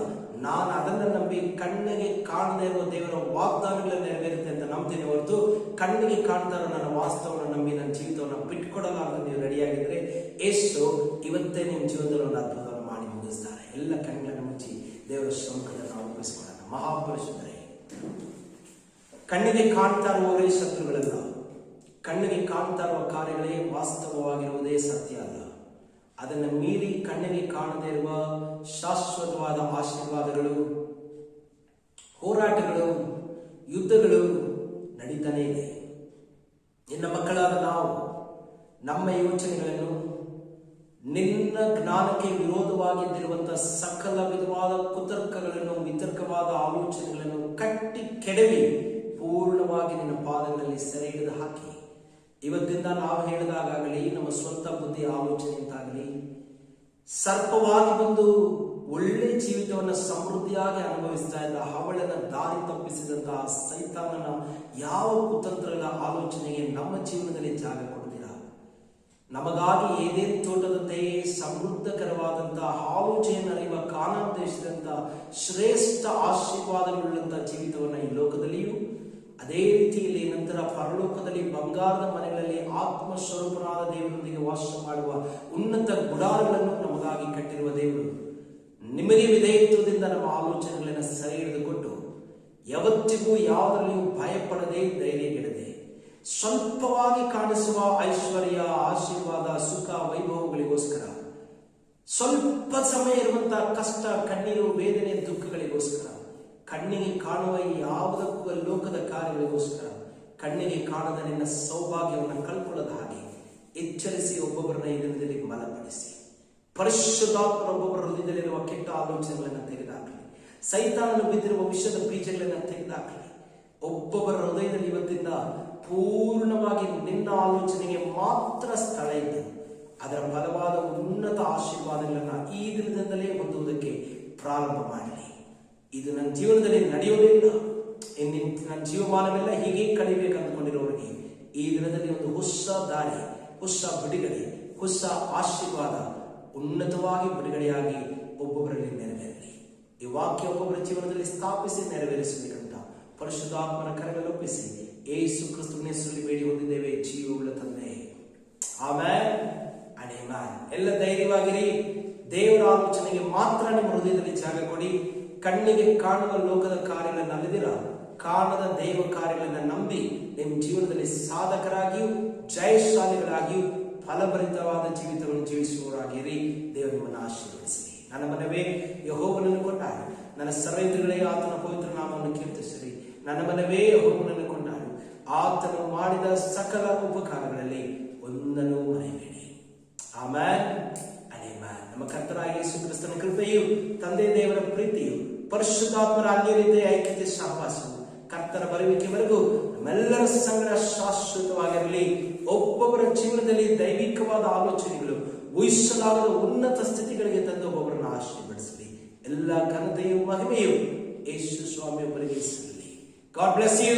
ನಾನು ಅದನ್ನು ನಂಬಿ ಕಣ್ಣಿಗೆ ಕಾಣದೇ ಇರುವ ದೇವರ ವಾಗ್ದಾನಗಳನ್ನು ನೆರವೇರುತ್ತೆ ಅಂತ ನಂಬ್ತೀನಿ ಹೊರತು ಕಣ್ಣಿಗೆ ಕಾಣ್ತಾ ಇರೋ ನನ್ನ ವಾಸ್ತವವನ್ನು ನಂಬಿ ನನ್ನ ಜೀವಿತವನ್ನು ಬಿಟ್ಕೊಡಲ್ಲ ಅಂತ ನೀವು ರೆಡಿಯಾಗಿದ್ರೆ ಯೇಸು ಇವತ್ತೇ ನಿಮ್ಮ ಜೀವನದಲ್ಲಿ ಒಂದು ಅದ್ಭುತವನ್ನು ಮಾಡಿ ಮುಗಿಸ್ತಾರೆ. ಎಲ್ಲ ಕಣ್ಣನ್ನು ಮುಚ್ಚಿ ದೇವರ ಸಮ್ಮುಖದಲ್ಲಿ ನಾವು ಮುಗಿಸ್ಕೊಳ್ಳೋಣ. ಮಹಾಪರಿಶುದ್ಧರೇ, ಕಣ್ಣಿಗೆ ಕಾಣ್ತಾ ಇರುವವರೇ ಶತ್ರುಗಳಲ್ಲ, ಕಣ್ಣಿಗೆ ಕಾಣ್ತಾ ಇರುವ ಕಾರ್ಯಗಳೇ ವಾಸ್ತವವಾಗಿರುವುದೇ ಸತ್ಯ ಅಲ್ಲ. ಅದನ್ನು ಮೀರಿ ಕಣ್ಣಿಗೆ ಕಾಣದೇ ಇರುವ ಶಾಶ್ವತವಾದ ಆಶೀರ್ವಾದಗಳು, ಹೋರಾಟಗಳು, ಯುದ್ಧಗಳು ನಡೀತಾನೇ ಇದೆ. ನಿನ್ನ ಮಕ್ಕಳಾದ ನಾವು ನಮ್ಮ ಯೋಚನೆಗಳನ್ನು ನಿನ್ನ ಜ್ಞಾನಕ್ಕೆ ವಿರೋಧವಾಗಿದ್ದಿರುವಂತಹ ಸಕಲ ವಿಧವಾದ ಕುತರ್ಕಗಳನ್ನು, ವಿತರ್ಕವಾದ ಆಲೋಚನೆಗಳನ್ನು ಕಟ್ಟಿ ಕೆಡವಿ ಪೂರ್ಣವಾಗಿ ನಿನ್ನ ಪಾದಗಳಲ್ಲಿ ಸೆರೆ ಹಿಡಿದು ಹಾಕಿ ಇವತ್ತಿಂದ ನಾವು ಹೇಳಿದಾಗಲಿ ನಮ್ಮ ಸ್ವಂತ ಬುದ್ಧಿ ಆಲೋಚನೆ ಅಂತಾಗಲಿ ಸರ್ಪವಾಗಿ ಬಂದು ಒಳ್ಳೆ ಜೀವಿತವನ್ನು ಸಮೃದ್ಧಿಯಾಗಿ ಅನುಭವಿಸ್ತಾ ಇದ್ದ ಹವಳನ ದಾರಿ ತಪ್ಪಿಸಿದಂತಹ ಸೈತಾನನ ಯಾವ ಕುತಂತ್ರದ ಆಲೋಚನೆಗೆ ನಮ್ಮ ಜೀವನದಲ್ಲಿ ಜಾಗ ಕೊಡ್ತೀರಾ? ನಮಗಾಗಿ ಏದೇನು ತೋಟದಂತೆಯೇ ಸಮೃದ್ಧಕರವಾದಂತಹ ಹಾಲು ಜೇನರಿಯುವ ಕಾನಾನ್ ದೇಶದಂತಹ ಶ್ರೇಷ್ಠ ಆಶೀರ್ವಾದಗಳುಳ್ಳಂತಹ ಜೀವಿತವನ್ನು ಈ ಲೋಕದಲ್ಲಿಯೂ, ಅದೇ ರೀತಿಯಲ್ಲಿ ನಂತರ ಪರಲೋಕದಲ್ಲಿ ಬಂಗಾರದ ಮನೆಗಳಲ್ಲಿ ಆತ್ಮ ಸ್ವರೂಪನಾದ ದೇವರೊಂದಿಗೆ ವಾಸ ಮಾಡುವ ಉನ್ನತ ಗುಡಾರಗಳನ್ನು ನಮಗಾಗಿ ಕಟ್ಟಿರುವ ದೇವರು ನಿಮಗೆ ವಿಧೇಯತ್ವದಿಂದ ನಮ್ಮ ಆಲೋಚನೆಗಳನ್ನು ಸರಿ ಹಿಡಿದುಕೊಟ್ಟು ಯಾವತ್ತಿಗೂ ಯಾವುದರಲ್ಲಿಯೂ ಭಯಪಡದೆ, ಧೈರ್ಯಗೆಡದೆ, ಸ್ವಲ್ಪವಾಗಿ ಕಾಣಿಸುವ ಐಶ್ವರ್ಯ, ಆಶೀರ್ವಾದ, ಸುಖ, ವೈಭವಗಳಿಗೋಸ್ಕರ, ಸ್ವಲ್ಪ ಸಮಯ ಇರುವಂತಹ ಕಷ್ಟ, ಕಣ್ಣೀರು, ವೇದನೆ, ದುಃಖಗಳಿಗೋಸ್ಕರ, ಕಣ್ಣಿಗೆ ಕಾಣುವ ಯಾವುದಕ್ಕೂ ಲೋಕದ ಕಾರ್ಯಗಳಿಗೋಸ್ಕರ ಕಣ್ಣಿಗೆ ಕಾಣದ ನಿನ್ನ ಸೌಭಾಗ್ಯವನ್ನು ಕಳ್ಕೊಳ್ಳದ ಹಾಗೆ ಎಚ್ಚರಿಸಿ ಒಬ್ಬೊಬ್ಬರನ್ನ ಈ ದಿನದಲ್ಲಿ ಬಲಪಡಿಸಿ, ಪರಿಶುದ್ಧಾತ್ಮ ಒಬ್ಬೊಬ್ಬರ ಹೃದಯದಲ್ಲಿರುವ ಕೆಟ್ಟ ಆಲೋಚನೆಗಳನ್ನು ತೆಗೆದುಹಾಕಲಿ, ಸೈತಾನನು ಬಿದ್ದಿರುವ ವಿಷದ ಬೀಜಗಳನ್ನು ತೆಗೆದುಹಾಕಲಿ. ಒಬ್ಬೊಬ್ಬರ ಹೃದಯದಲ್ಲಿ ಇವತ್ತಿಂದ ಪೂರ್ಣವಾಗಿ ನಿನ್ನ ಆಲೋಚನೆಗೆ ಮಾತ್ರ ಸ್ಥಳ ಇದ್ದು ಅದರ ಬಲವಾದ ಉನ್ನತ ಆಶೀರ್ವಾದಗಳನ್ನು ಈ ದಿನದಿಂದಲೇ ಹೊಂದುವುದಕ್ಕೆ ಪ್ರಾರಂಭ ಮಾಡಲಿ. ಇದು ನನ್ನ ಜೀವನದಲ್ಲಿ ನಡೆಯೋದಿಲ್ಲ, ನನ್ನ ಜೀವಮಾನವೆಲ್ಲ ಹೀಗೆ ಕಳಿಬೇಕು ಅಂದುಕೊಂಡಿರೋರಿಗೆ ಈ ದಿನದಲ್ಲಿ ಒಂದು ಹೊಸ ದಾರಿ, ಹೊಸ ಬಿಡುಗಡೆ, ಹೊಸ ಆಶೀರ್ವಾದ ಉನ್ನತವಾಗಿ ಬಿಡುಗಡೆಯಾಗಿ ಒಬ್ಬೊಬ್ಬರಲ್ಲಿ ನೆರವೇರಲಿ. ಈ ವಾಕ್ಯ ಒಬ್ಬೊಬ್ಬರ ಜೀವನದಲ್ಲಿ ಸ್ಥಾಪಿಸಿ ನೆರವೇರಿಸಬೇಕಂತ ಪರಿಶುದ್ಧಾತ್ಮನ ಕರೆಗಳಲ್ಲಿ ಒಪ್ಪಿಸಿ ಯೇಸು ಕ್ರಿಸ್ತನ ಹೆಸರಲ್ಲಿ ಬೇಡಿ ಹೊಂದಿದ್ದೇವೆ, ಜೀವವುಳ್ಳ ತಂದೆ. Amen and amen. ಎಲ್ಲ ಧೈರ್ಯವಾಗಿರಿ. ದೇವರ ಆಲೋಚನೆಗೆ ಮಾತ್ರ ನಿಮ್ಮ ಹೃದಯದಲ್ಲಿ ಜಾಗ ಕೊಡಿ. ಕಣ್ಣಿಗೆ ಕಾಣುವ ಲೋಕದ ಕಾರ್ಯಗಳನ್ನು ಅಲ್ಲದಿರ ಕಾಣದ ದೈವ ಕಾರ್ಯಗಳನ್ನು ನಂಬಿ ನಿಮ್ಮ ಜೀವನದಲ್ಲಿ ಸಾಧಕರಾಗಿಯೂ ಜಯಶಾಲಿಗಳಾಗಿಯೂ ಫಲಭರಿತವಾದ ಜೀವಿತವನ್ನು ಜೀವಿಸುವವರಾಗಿರಿ. ದೇವರು ನಿಮ್ಮನ್ನು ಆಶೀರ್ವದಿಸಲಿ. ನನ್ನ ಮನವೇ ಯೆಹೋವನನ್ನು ಕೊಂಡಾಡು, ನನ್ನ ಸರ್ವೇಂದ್ರಿಗಳಿಗೆ ಆತನ ಪವಿತ್ರ ನಾಮವನ್ನು ಕೀರ್ತಿಸಿರಿ. ನನ್ನ ಮನವೇ ಯೆಹೋವನನ್ನು ಕೊಂಡಾಡು, ಆತನು ಮಾಡಿದ ಸಕಲ ಉಪಕಾರಗಳಲ್ಲಿ ಒಂದನ್ನು ಮರೆಯಬೇಡಿ. Amen and amen. ನಮ್ಮ ಕರ್ತನಾದ ಯೇಸು ಕ್ರಿಸ್ತನ ಕೃಪೆಯು, ತಂದೆ ದೇವರ ಪ್ರೀತಿಯು, ಪರಿಶುದ್ಧಾತ್ಮರ ಅನ್ಯೋನ್ಯತೆಯ ಐಕ್ಯತೆ ಸಹವಾಸವು ಕರ್ತನ ಬರುವಿಕೆವರೆಗೂ ನಮ್ಮೆಲ್ಲರ ಸಂಗ್ರಹ ಶಾಶ್ವತವಾಗಿರಲಿ. ಒಬ್ಬೊಬ್ಬರ ಜೀವನದಲ್ಲಿ ದೈವಿಕವಾದ ಆಲೋಚನೆಗಳು ಊಹಿಸಲಾಗದ ಉನ್ನತ ಸ್ಥಿತಿಗಳಿಗೆ ತಂದು ಒಬ್ಬೊಬ್ಬರನ್ನು ಆಶೀರ್ವದಿಸಲಿ. ಎಲ್ಲ ಘನತೆಯು ಮಹಿಮೆಯು ಯೇಸು ಸ್ವಾಮಿಯೊಬ್ಬರಿಗೆ ಸಲ್ಲಲಿ. God bless you.